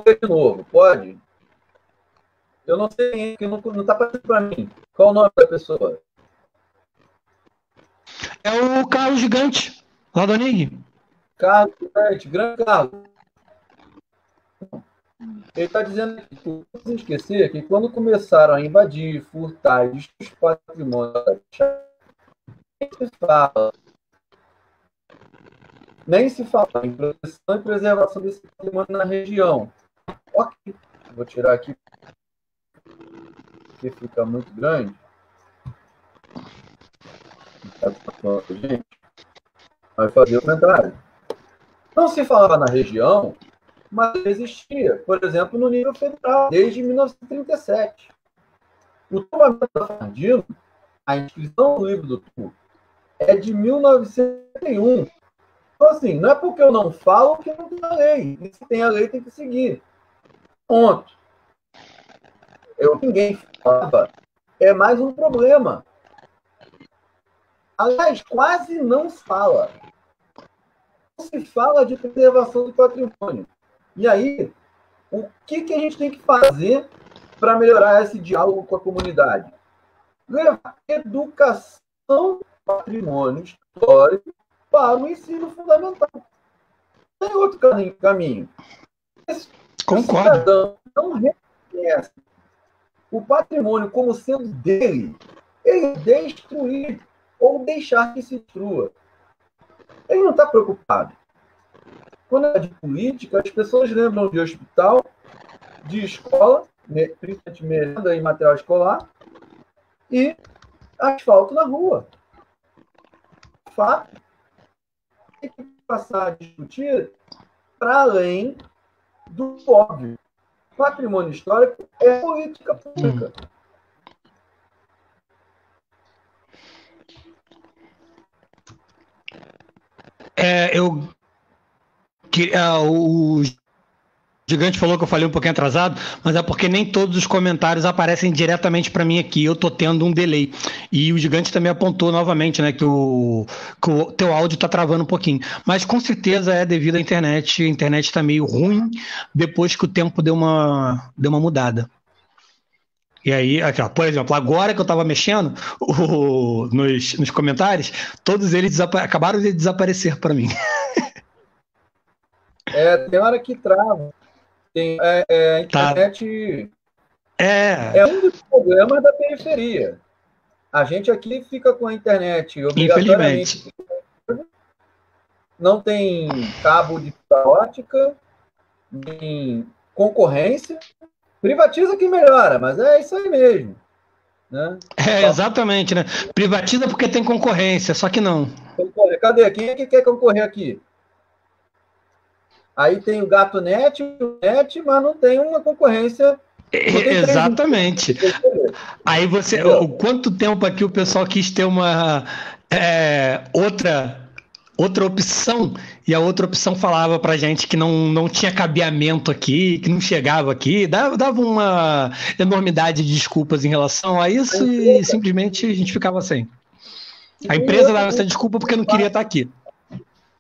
De novo, pode? Eu não sei, que não está passando para mim. Qual o nome da pessoa? É o Carlos Gigante, lá do Nig. Carlos Gigante, grande Carlos. Ele está dizendo que não precisa esquecer que quando começaram a invadir, furtar e destruir os patrimônios, nem se fala em proteção e preservação desse patrimônio na região. Ok, vou tirar aqui porque fica muito grande. Vai fazer o comentário. Não se falava na região, mas existia, por exemplo, no nível federal, desde 1937. O tombamento da Fardino, a inscrição no livro do túmulo, é de 1901. Então, assim, não é porque eu não falo que não tem a lei. E se tem a lei, tem que seguir. Ponto. Ninguém falava. É mais um problema. Aliás, quase não se fala. Não se fala de preservação do patrimônio. E aí, o que a gente tem que fazer para melhorar esse diálogo com a comunidade? Levar educação do patrimônio histórico para o ensino fundamental. Tem outro caminho. Concordo. O cidadão não reconhece o patrimônio como sendo dele, ele destruir ou deixar que se destrua. Ele não está preocupado. Quando é de política, as pessoas lembram de hospital, de escola, principalmente merenda e material escolar, e asfalto na rua. Fato. Tem que passar a discutir para além do óbvio. Patrimônio histórico é política pública. O Gigante falou que eu falei um pouquinho atrasado, mas é porque nem todos os comentários aparecem diretamente para mim aqui. Eu tô tendo um delay. E o Gigante também apontou novamente, né, que o teu áudio tá travando um pouquinho. Mas com certeza é devido à internet. A internet tá meio ruim depois que o tempo deu uma mudada. E aí, aqui, ó, por exemplo, agora que eu tava mexendo nos comentários, todos eles acabaram de desaparecer para mim. Tem hora que trava. A internet é um dos problemas da periferia. A gente aqui fica com a internet obrigatoriamente. Não tem cabo de fibra ótica, nem concorrência. Privatiza que melhora, mas é isso aí mesmo. Né? Exatamente, né? Privatiza porque tem concorrência, só que não. Cadê? Quem é que quer concorrer aqui? Aí tem o Gato Net, mas não tem uma concorrência. Exatamente. Aí você. Quanto tempo aqui o pessoal quis ter uma outra opção, e a outra opção falava pra gente que não tinha cabeamento aqui, que não chegava aqui, dava uma enormidade de desculpas em relação a isso e simplesmente a gente ficava sem. A empresa dava essa desculpa porque não queria estar aqui.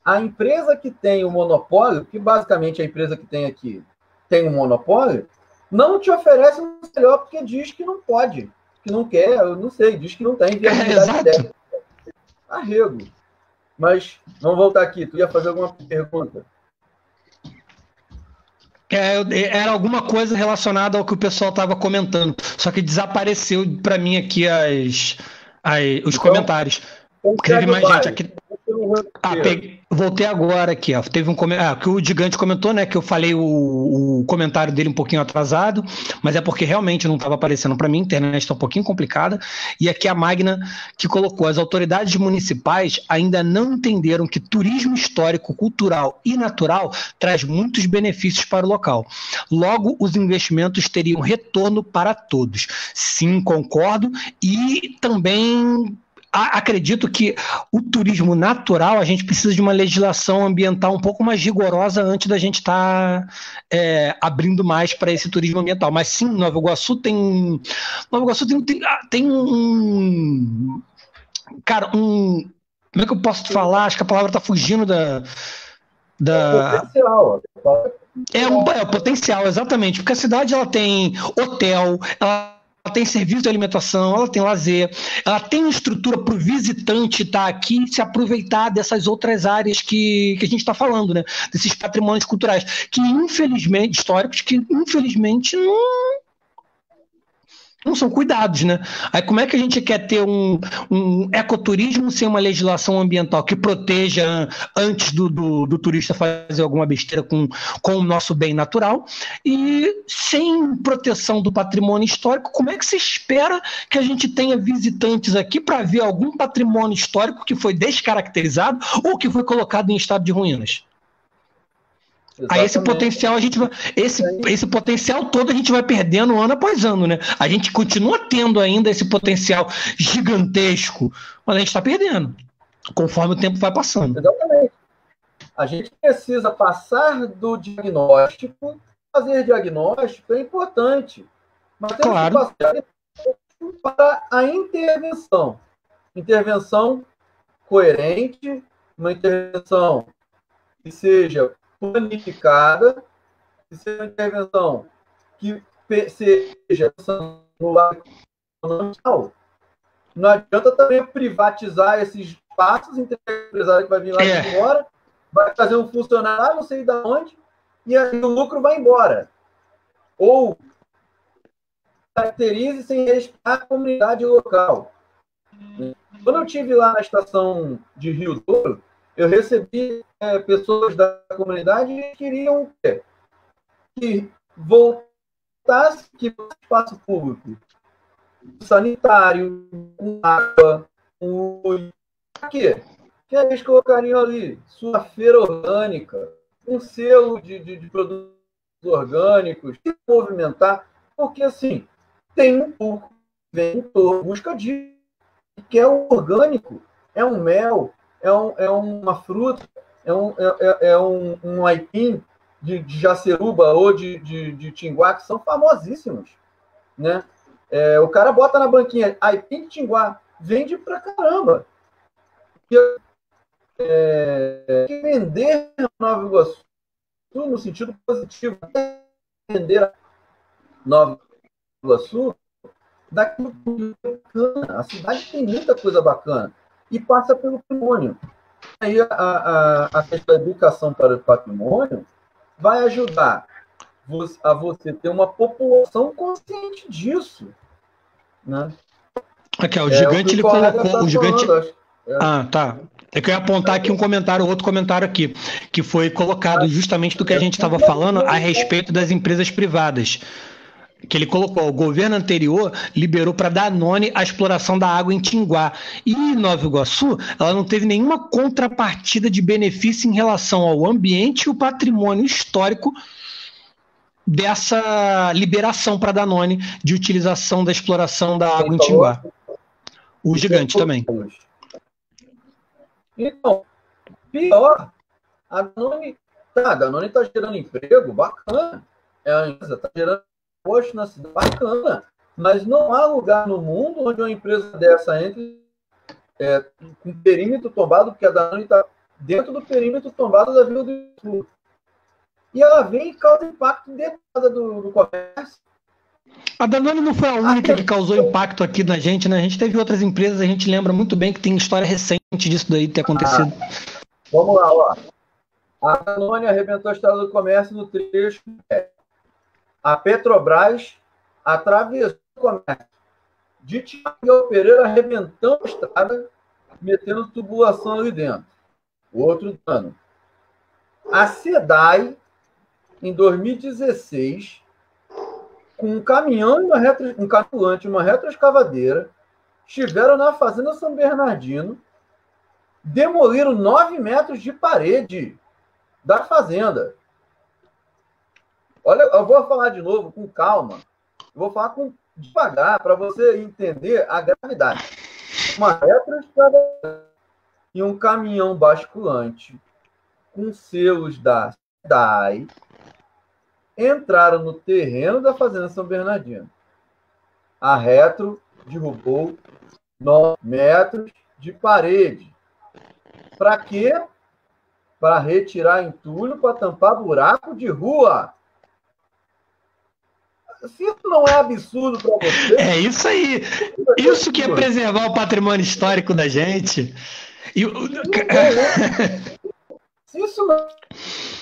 A empresa que tem o monopólio, que basicamente a empresa que tem aqui tem um monopólio, não te oferece um melhor porque diz que não pode, que não quer, eu não sei, diz que não tem viabilidade. Arrego. Mas vamos voltar aqui, tu ia fazer alguma pergunta? Era alguma coisa relacionada ao que o pessoal estava comentando, só que desapareceu para mim aqui os comentários. Porque teve mais gente aqui. Voltei agora aqui, ó. Teve um comentário que o Gigante comentou, né? Que eu falei o comentário dele um pouquinho atrasado, mas é porque realmente não estava aparecendo para mim, a internet está um pouquinho complicada. E aqui a Magna que colocou: as autoridades municipais ainda não entenderam que turismo histórico, cultural e natural traz muitos benefícios para o local. Logo, os investimentos teriam retorno para todos. Sim, concordo. E também acredito que o turismo natural, a gente precisa de uma legislação ambiental um pouco mais rigorosa antes da gente estar abrindo mais para esse turismo ambiental. Mas sim, Nova Iguaçu tem um... Cara, como é que eu posso falar? Acho que a palavra está fugindo da... Potencial. É o potencial, exatamente. Porque a cidade ela tem hotel, ela tem serviço de alimentação, ela tem lazer, ela tem estrutura para o visitante estar aqui e se aproveitar dessas outras áreas que a gente está falando, né? Desses patrimônios culturais, que infelizmente, históricos, que infelizmente não são cuidados, né? Aí como é que a gente quer ter um ecoturismo sem uma legislação ambiental que proteja antes do turista fazer alguma besteira com o nosso bem natural, e sem proteção do patrimônio histórico? Como é que se espera que a gente tenha visitantes aqui para ver algum patrimônio histórico que foi descaracterizado ou que foi colocado em estado de ruínas? Exatamente. Aí esse potencial esse potencial todo a gente vai perdendo ano após ano, né? A gente continua tendo ainda esse potencial gigantesco, mas a gente está perdendo conforme o tempo vai passando. Exatamente. A gente precisa passar do diagnóstico. Fazer diagnóstico é importante, mas temos que passar para a intervenção. Intervenção coerente, uma intervenção que seja planificada, que seja uma intervenção que seja no lado econômico. Não adianta também privatizar esses espaços, empresário que vai vir lá de fora, vai fazer um funcionário, não sei de onde, e aí o lucro vai embora. Ou caracterize sem respeitar a comunidade local. Quando eu estive lá na estação de Rio Douro, eu recebi pessoas da comunidade que queriam que voltasse o espaço público sanitário, com água, com luz. Por quê? Que eles colocariam ali sua feira orgânica, um selo de produtos orgânicos, se movimentar, porque assim, tem um público que vem em busca de que é o orgânico, é um mel, é uma fruta, é um aipim de jaceruba ou de tinguá, que são famosíssimos, né? O cara bota na banquinha aipim de tinguá, vende pra caramba. Que vender Nova Iguaçu no sentido positivo, vender Nova Iguaçu daquilo que é bacana. A cidade tem muita coisa bacana e passa pelo patrimônio. Aí a questão da educação para o patrimônio vai ajudar a você ter uma população consciente disso, né? Aqui, ó, o gigante, ele colocou, o gigante... Ah, tá. É que eu ia apontar aqui outro comentário aqui, que foi colocado justamente do que a gente estava falando a respeito das empresas privadas. Que ele colocou, o governo anterior liberou para Danone a exploração da água em Tinguá. E Nova Iguaçu, ela não teve nenhuma contrapartida de benefício em relação ao ambiente e o patrimônio histórico dessa liberação para Danone de utilização da exploração da água em Tinguá. O gigante também. Então, pior, a Danone está gerando emprego, bacana. A empresa está gerando posto na cidade, bacana. Mas não há lugar no mundo onde uma empresa dessa entre com perímetro tombado, porque a Danone está dentro do perímetro tombado da Vila do Sul. E ela vem e causa impacto dentro do comércio. A Danone não foi a única que causou impacto aqui na gente, né? A gente teve outras empresas, a gente lembra muito bem que tem história recente disso daí ter acontecido. Vamos lá, ó. A Danone arrebentou a estrada do comércio no trecho. A Petrobras atravessou o comércio de Tiago Pereira, arrebentando a estrada, metendo tubulação ali dentro. Outro dano. A SEDAI, em 2016, com um caminhão e um caminhante, uma retroescavadeira, estiveram na Fazenda São Bernardino, demoliram 9 metros de parede da fazenda. Olha, eu vou falar de novo com calma. Eu vou falar devagar para você entender a gravidade. Uma retroescavadeira e um caminhão basculante com selos da SEDAI entraram no terreno da Fazenda São Bernardino. A retro derrubou 9 metros de parede. Para quê? Para retirar entulho, para tampar buraco de rua. Se isso não é absurdo para você... É isso aí. Isso que é preservar o patrimônio histórico da gente. Se isso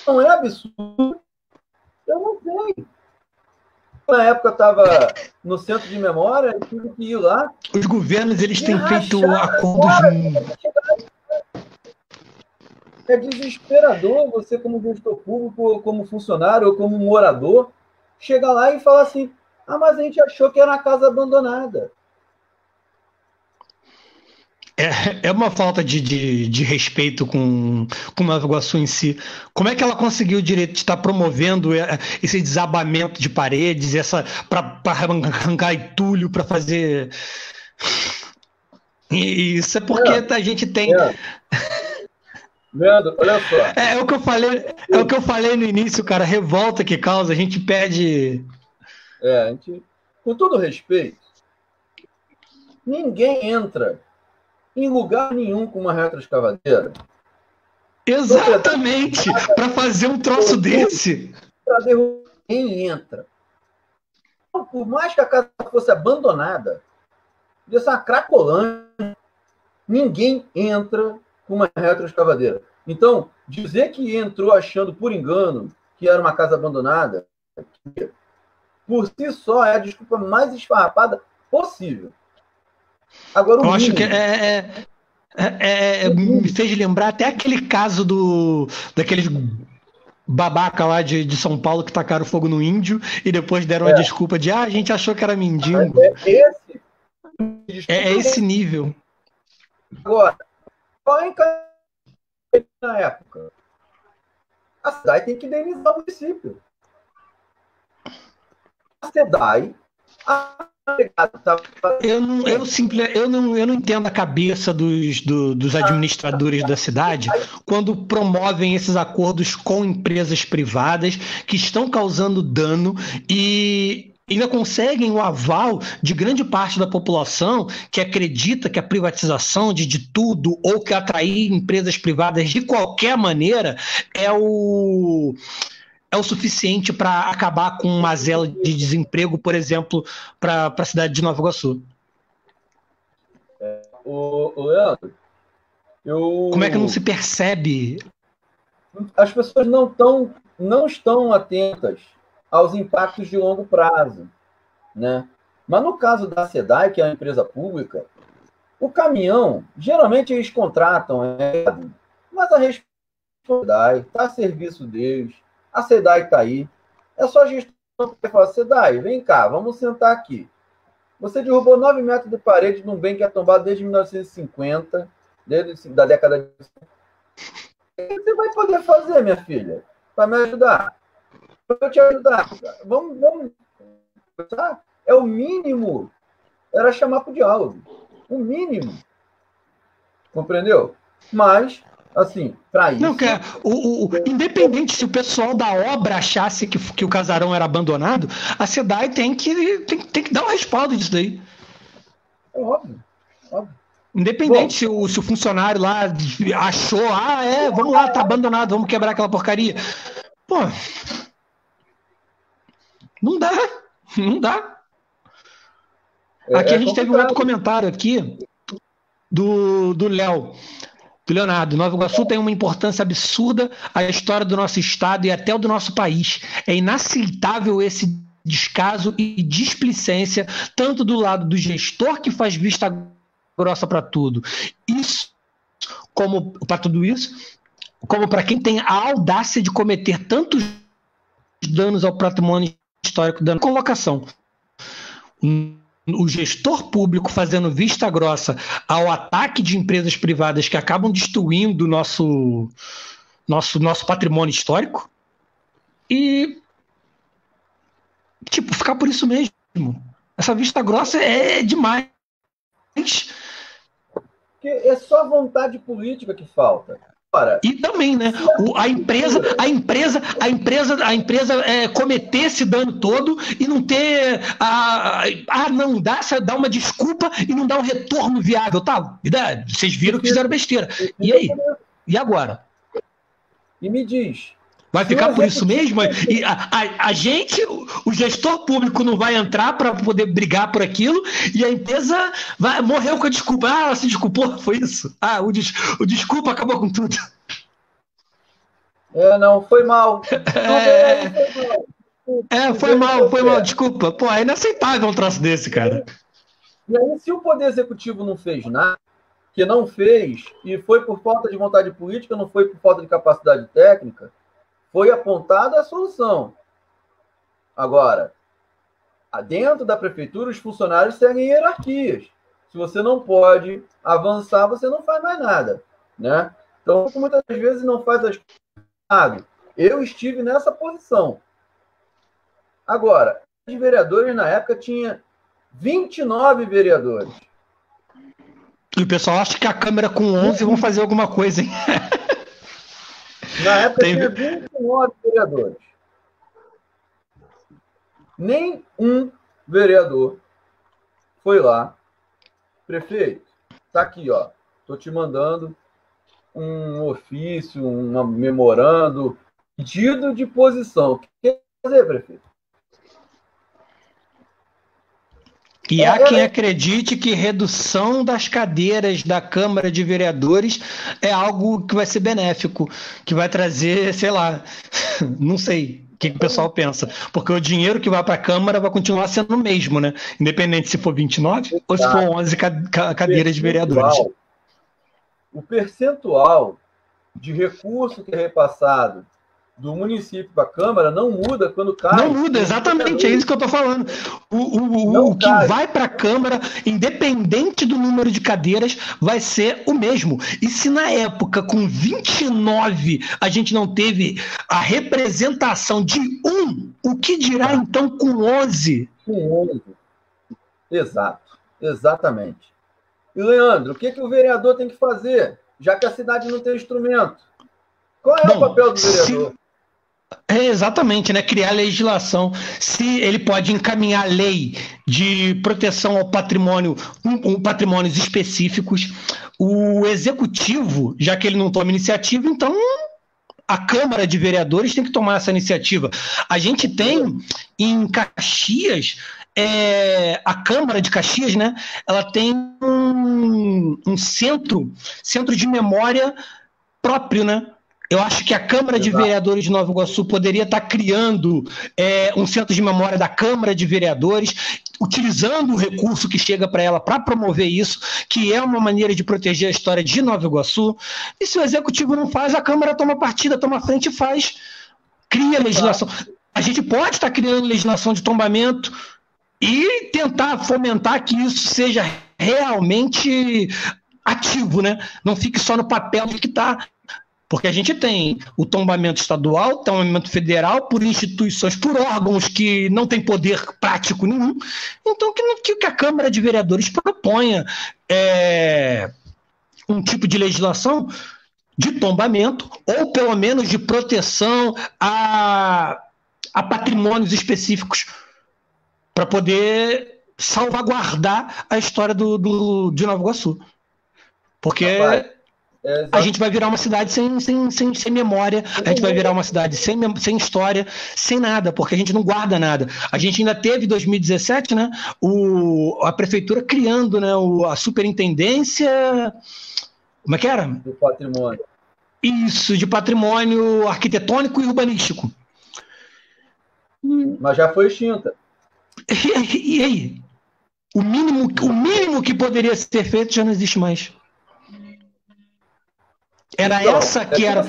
não é absurdo, eu não sei. Na época eu estava no centro de memória, eu tive que ir lá. Os governos, eles têm feito acordos... É desesperador você, como gestor público, como funcionário ou como morador, chegar lá e falar assim, mas a gente achou que era uma casa abandonada. É uma falta de respeito com Nova Iguaçu em si. Como é que ela conseguiu o direito de estar promovendo esse desabamento de paredes, para arrancar entulho, para fazer... E isso é porque a gente tem... Leandro, olha só. É o que eu falei no início, cara. Revolta que causa, a gente pede... Com todo respeito, ninguém entra em lugar nenhum com uma retroescavadeira. Exatamente! Para fazer um troço desse. Para derrubar, ninguém entra. Por mais que a casa fosse abandonada, podia ser uma cracolândia, ninguém entra com uma retroescavadeira. Então, dizer que entrou achando por engano que era uma casa abandonada, por si só é a desculpa mais esfarrapada possível. Agora, eu acho que me fez lembrar até aquele caso daqueles babaca lá de São Paulo que tacaram fogo no índio e depois deram a desculpa de a gente achou que era mendigo. É esse nível. Agora, qual é na época? A SEDAI tem que indenizar o município. A SEDAI... Eu não entendo a cabeça dos administradores da cidade quando promovem esses acordos com empresas privadas que estão causando dano e ainda conseguem o aval de grande parte da população que acredita que a privatização de tudo ou que atrair empresas privadas de qualquer maneira é o suficiente para acabar com uma mazela de desemprego, por exemplo, para a cidade de Nova Iguaçu. Leandro, como é que não se percebe? As pessoas não estão atentas aos impactos de longo prazo, né? Mas no caso da SEDAI, que é uma empresa pública, o caminhão, geralmente eles contratam, mas a responsabilidade está a serviço deles, a SEDAI está aí, é só a gestão que fala, SEDAI, vem cá, vamos sentar aqui. Você derrubou 9 metros de parede num bem que é tombado desde 1950, desde da década de... O que você vai poder fazer, minha filha, para me ajudar? Para eu te ajudar. Vamos. Tá? É o mínimo. Era chamar para o diálogo. O mínimo. Compreendeu? Mas, assim, para isso... Não, cara, independente se o pessoal da obra achasse que o casarão era abandonado, a SEDAI tem que dar um respaldo disso daí. É óbvio. Óbvio. Independente. Bom, se o funcionário lá achou, vamos lá, tá abandonado, vamos quebrar aquela porcaria. Pô, não dá. Aqui a gente teve um outro comentário aqui do Léo. Do Leonardo. Nova Iguaçu tem uma importância absurda à história do nosso estado e até o do nosso país. É inaceitável esse descaso e displicência, tanto do lado do gestor que faz vista grossa para tudo, como para quem tem a audácia de cometer tantos danos ao patrimônio histórico da colocação. O gestor público fazendo vista grossa ao ataque de empresas privadas que acabam destruindo nosso patrimônio histórico e, ficar por isso mesmo. Essa vista grossa é demais. Porque é só vontade política que falta. E também, né? A empresa cometer esse dano todo e não ter não dá uma desculpa e não dá um retorno viável, tá? Vocês viram que fizeram besteira. E aí? E agora? E me diz. Vai ficar por isso mesmo? E a gente, o gestor público não vai entrar para poder brigar por aquilo e a empresa morreu com a desculpa. Ela se desculpou, foi isso. O desculpa acabou com tudo. Não, foi mal. Foi mal, desculpa. Pô, é inaceitável um troço desse, cara. E aí, se o Poder Executivo não fez nada, que não fez, e foi por falta de vontade política, não foi por falta de capacidade técnica, foi apontada a solução. Agora, dentro da prefeitura, os funcionários seguem hierarquias. Se você não pode avançar, você não faz mais nada, né? Então, muitas vezes não faz as coisas. Eu estive nessa posição. Agora, os vereadores, na época, tinha 29 vereadores. E o pessoal acha que a Câmara com 11 vão fazer alguma coisa, hein? Na época tinha 29 vereadores. Nem um vereador foi lá. Prefeito, tá aqui, ó. Tô te mandando um ofício, um memorando, pedido de posição. O que quer fazer, prefeito? E há quem acredite que redução das cadeiras da Câmara de Vereadores é algo que vai ser benéfico, que vai trazer, sei lá, não sei o que o pessoal pensa, porque o dinheiro que vai para a Câmara vai continuar sendo o mesmo, né? Independente se for 29 ou se for 11 cadeiras de vereadores. O percentual de recurso que é repassado do município para a Câmara não muda quando cai. Não muda, exatamente, é isso que eu estou falando. O que vai para a Câmara, independente do número de cadeiras, vai ser o mesmo. E se na época, com 29, a gente não teve a representação de o que dirá então com 11? Com 11. Exato, exatamente. E, Leandro, o que o vereador tem que fazer, já que a cidade não tem instrumento? Qual é o papel do vereador? Exatamente, né? Criar legislação. Se ele pode encaminhar lei de proteção ao patrimônio, patrimônios específicos, o executivo, já que ele não toma iniciativa, então a Câmara de Vereadores tem que tomar essa iniciativa. A gente tem em Caxias, a Câmara de Caxias, né? Ela tem um centro de memória próprio, né? Eu acho que a Câmara de Exato. Vereadores de Nova Iguaçu poderia estar criando um centro de memória da Câmara de Vereadores, utilizando o recurso que chega para ela para promover isso, que é uma maneira de proteger a história de Nova Iguaçu. E se o Executivo não faz, a Câmara toma partida, toma frente e faz. Cria legislação. A gente pode estar criando legislação de tombamento e tentar fomentar que isso seja realmente ativo, né? Não fique só no papel de que está. Porque a gente tem o tombamento estadual, o tombamento federal, por instituições, por órgãos que não têm poder prático nenhum. Então, que a Câmara de Vereadores proponha um tipo de legislação de tombamento, ou pelo menos de proteção a patrimônios específicos, para poder salvaguardar a história de Nova Iguaçu. Porque a gente vai virar uma cidade sem memória, a gente vai virar uma cidade sem história, sem nada, porque a gente não guarda nada. A gente ainda teve, em 2017, né, a prefeitura criando, né, a superintendência... Como é que era? Do patrimônio. Isso, de patrimônio arquitetônico e urbanístico. Mas já foi extinta. E aí? O mínimo que poderia ser feito já não existe mais. Era então, essa que era...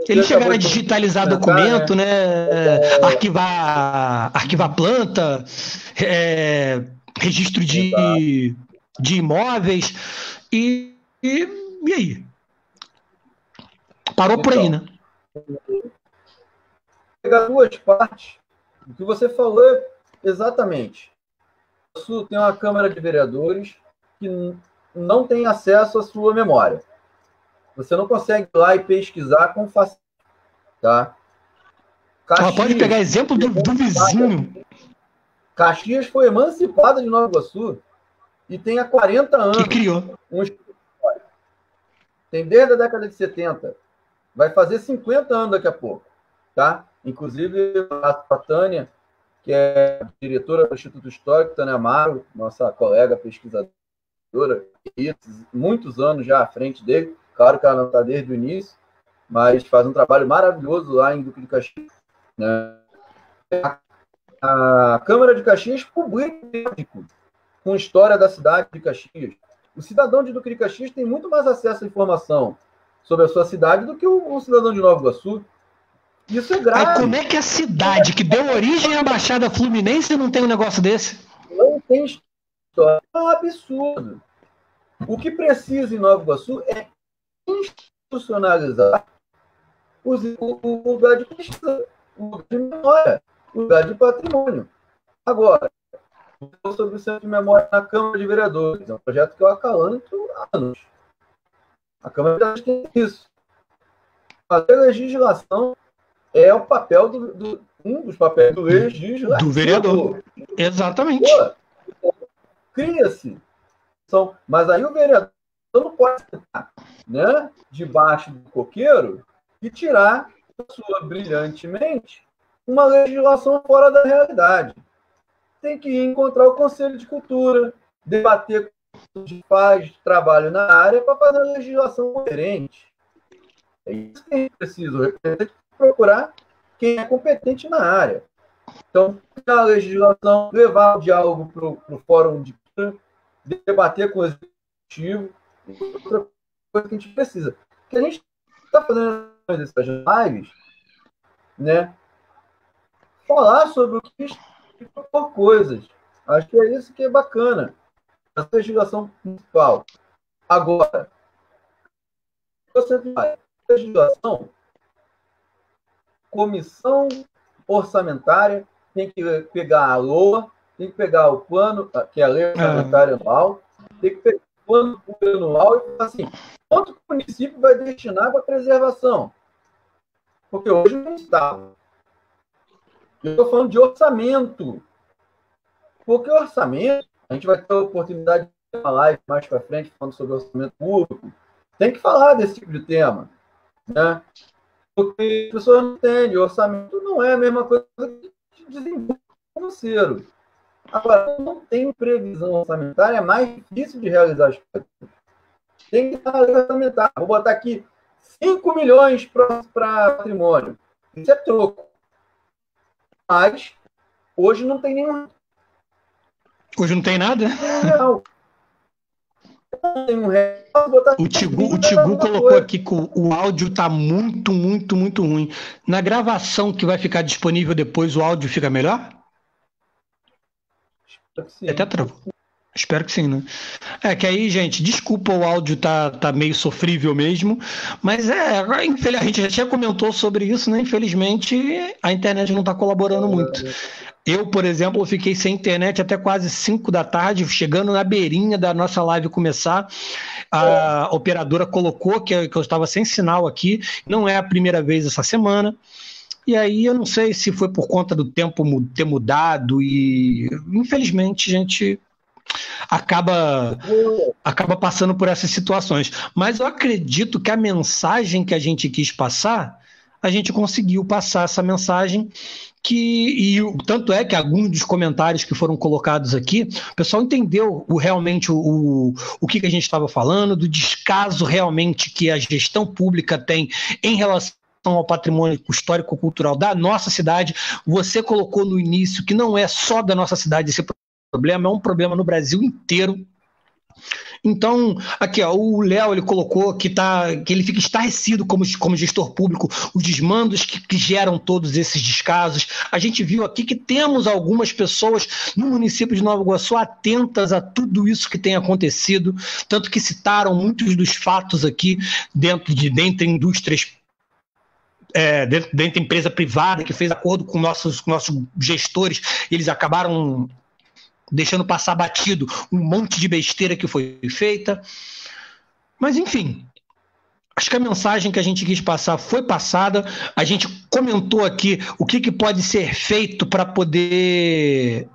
Eles chegaram a digitalizar documento, né? Arquivar planta, registro de imóveis. E aí? Parou por aí, né? Vou pegar duas partes. O que você falou é exatamente. O Sul tem uma Câmara de Vereadores que não tem acesso à sua memória. Você não consegue ir lá e pesquisar com facilidade. Tá? Ela pode pegar exemplo do vizinho. Caxias foi emancipada de Nova Iguaçu e tem há 40 anos. Que criou. Tem desde a década de 70. Vai fazer 50 anos daqui a pouco. Tá? Inclusive, a Tânia, que é diretora do Instituto Histórico, Tânia Amaro, nossa colega pesquisadora, e muitos anos já à frente dele. Claro que ela não está desde o início, mas faz um trabalho maravilhoso lá em Duque de Caxias. Né? A Câmara de Caxias publica com história da cidade de Caxias. O cidadão de Duque de Caxias tem muito mais acesso à informação sobre a sua cidade do que o cidadão de Nova Iguaçu. Isso é grave. Aí como é que a cidade que deu origem à Baixada Fluminense não tem um negócio desse? Não tem história. É um absurdo. O que precisa em Nova Iguaçu é institucionalizar o lugar de pesquisa, o lugar de memória, o lugar de patrimônio. Agora, sobre o Centro de Memória na Câmara de Vereadores. É um projeto que eu acalanto há anos. A Câmara de Vereadores tem isso. Fazer legislação é o papel um dos papéis do legislador. Do vereador. Exatamente. Cria-se. Mas aí o vereador não pode estar, né, debaixo do coqueiro e tirar da sua brilhante mente uma legislação fora da realidade. Tem que ir encontrar o Conselho de Cultura, debater com quem faz trabalho na área para fazer uma legislação coerente. É isso que a gente precisa. O representante tem que procurar quem é competente na área. Então, a legislação, levar o diálogo para o fórum de cultura, debater com o executivo, outra coisa que a gente precisa. Porque a gente está fazendo essas lives, né? Falar sobre o que propor coisas. Acho que é isso que é bacana. A legislação principal. Agora, legislação, comissão orçamentária tem que pegar a LOA, tem que pegar o plano, que é a lei orçamentária anual, tem que pegar o plano anual e falar assim, quanto o município vai destinar para a preservação? Porque hoje não está. Eu estou falando de orçamento. Porque o orçamento, a gente vai ter a oportunidade de ter uma live mais para frente falando sobre orçamento público. Tem que falar desse tipo de tema. Né? Porque as pessoas não entendem. O orçamento não é a mesma coisa que desenvolvimento financeiro. Agora, não tem previsão orçamentária, é mais difícil de realizar as coisas. tem que aumentar. Vou botar aqui 5 milhões para patrimônio. Isso é troco. Mas hoje não tem nenhum. Hoje não tem nada? Não. Tem um real, o Tigu colocou aqui que o áudio está muito, muito, muito ruim. Na gravação que vai ficar disponível depois, o áudio fica melhor? Até travou. Espero que sim, né? É que aí, gente, desculpa, o áudio tá meio sofrível mesmo, mas a gente já comentou sobre isso, né? Infelizmente, a internet não está colaborando muito. Eu, por exemplo, fiquei sem internet até quase 5 da tarde, chegando na beirinha da nossa live começar. A operadora colocou que eu estava sem sinal aqui, não é a primeira vez essa semana. E aí eu não sei se foi por conta do tempo ter mudado e, infelizmente, a gente acaba passando por essas situações. Mas eu acredito que a mensagem que a gente quis passar, a gente conseguiu passar essa mensagem, tanto é que alguns dos comentários que foram colocados aqui, o pessoal entendeu realmente o que a gente estava falando, do descaso realmente que a gestão pública tem em relação ao patrimônio histórico-cultural da nossa cidade. Você colocou no início que não é só da nossa cidade esse problema, é um problema no Brasil inteiro. Então, aqui, ó, o Léo, ele colocou que ele fica estarrecido como gestor público, os desmandos que geram todos esses descasos. A gente viu aqui que temos algumas pessoas no município de Nova Iguaçu atentas a tudo isso que tem acontecido, tanto que citaram muitos dos fatos aqui dentre indústrias, dentro da empresa privada que fez acordo com nossos gestores, eles acabaram deixando passar batido um monte de besteira que foi feita. Mas, enfim, acho que a mensagem que a gente quis passar foi passada. A gente comentou aqui o que pode ser feito para poder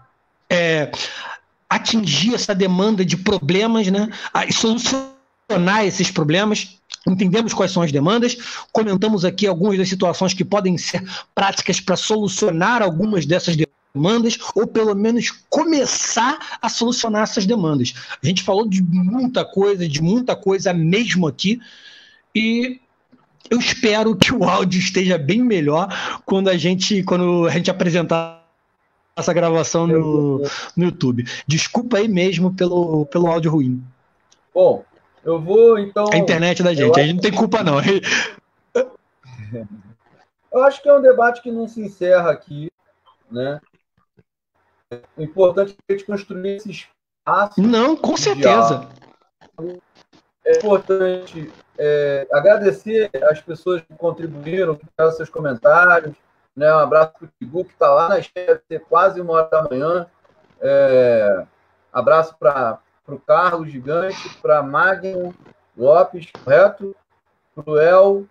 atingir essa demanda de problemas, né? E solucionar esses problemas. Entendemos quais são as demandas, comentamos aqui algumas das situações que podem ser práticas para solucionar algumas dessas demandas, ou pelo menos começar a solucionar essas demandas. A gente falou de muita coisa mesmo aqui, e eu espero que o áudio esteja bem melhor quando a gente apresentar essa gravação no YouTube. Desculpa aí mesmo pelo áudio ruim. Bom, eu vou, então... A internet da gente, a gente não tem culpa, não. Eu acho que é um debate que não se encerra aqui, né? O importante é a gente construir esse espaço. Não, com certeza. É importante agradecer as pessoas que contribuíram, que fizeram seus comentários. Né? Um abraço para o Tigu, que está lá na espera, quase 1h da manhã. Abraço para o Carlos Gigante, para Magno Lopes, correto? Para o El.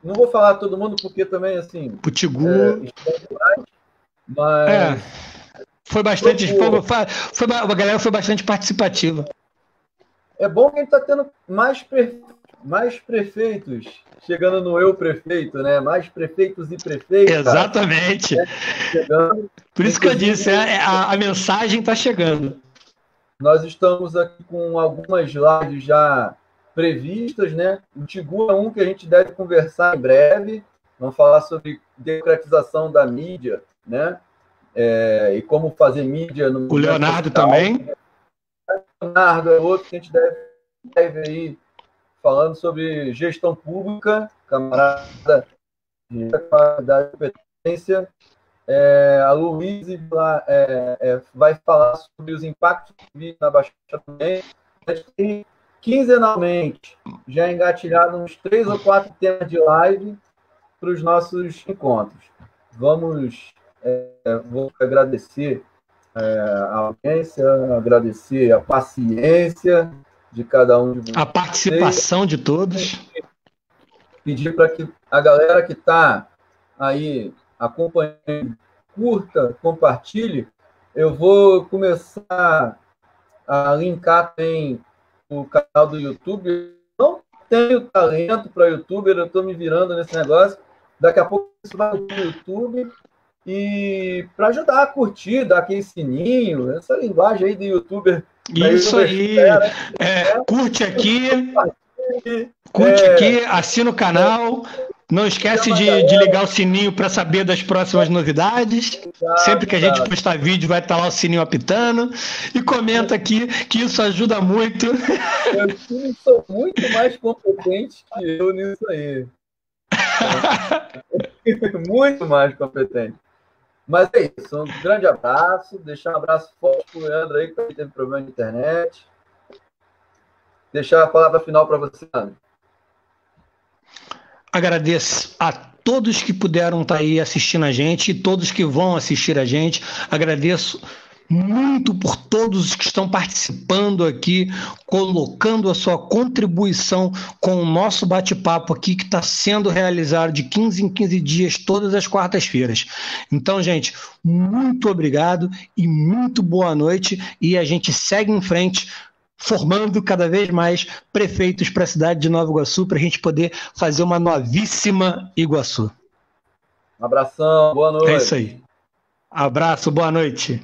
Não vou falar todo mundo, porque também, assim... O Tigu... mas... Foi bastante... a galera foi bastante participativa. É bom que a gente está tendo mais prefeitos chegando no eu prefeito, né? Mais prefeitos e prefeitas. Exatamente. Chegando. Por isso que eu disse, a mensagem está chegando. Nós estamos aqui com algumas lives já previstas, né? O Tigu é um que a gente deve conversar em breve. Vamos falar sobre democratização da mídia, né? E como fazer mídia no... O Leonardo também. O Leonardo é outro que a gente deve ir falando sobre gestão pública, camarada de qualidade e competência. A Luísa vai falar sobre os impactos na Baixada também. A gente tem quinzenalmente já engatilhado uns 3 ou 4 temas de live para os nossos encontros. Vou agradecer a audiência, agradecer a paciência de cada um de vocês. A participação de todos. Pedir para que a galera que está aí acompanhando, curta, compartilhe. Eu vou começar a linkar também o canal do YouTube. Não tenho talento para youtuber, eu estou me virando nesse negócio. Daqui a pouco isso vai no YouTube. E para ajudar a curtir, dar aquele sininho, essa linguagem aí de youtuber Isso aí. Curte aqui, assina o canal. Não esquece de ligar o sininho para saber das próximas novidades. Sempre que a gente postar vídeo, vai estar lá o sininho apitando. E comenta aqui, que isso ajuda muito. Meus filhos são muito mais competentes que eu nisso aí. Muito mais competente. Mas é isso. Um grande abraço. Deixar um abraço forte pro Leandro aí, que teve problema de internet. Deixar a palavra final para você, Leandro. Agradeço a todos que puderam estar aí assistindo a gente, todos que vão assistir a gente. Agradeço muito por todos que estão participando aqui, colocando a sua contribuição com o nosso bate-papo aqui, que está sendo realizado de 15 em 15 dias, todas as quartas-feiras. Então, gente, muito obrigado e muito boa noite, e a gente segue em frente, formando cada vez mais prefeitos para a cidade de Nova Iguaçu, para a gente poder fazer uma novíssima Iguaçu. Um abração, boa noite. É isso aí. Abraço, boa noite.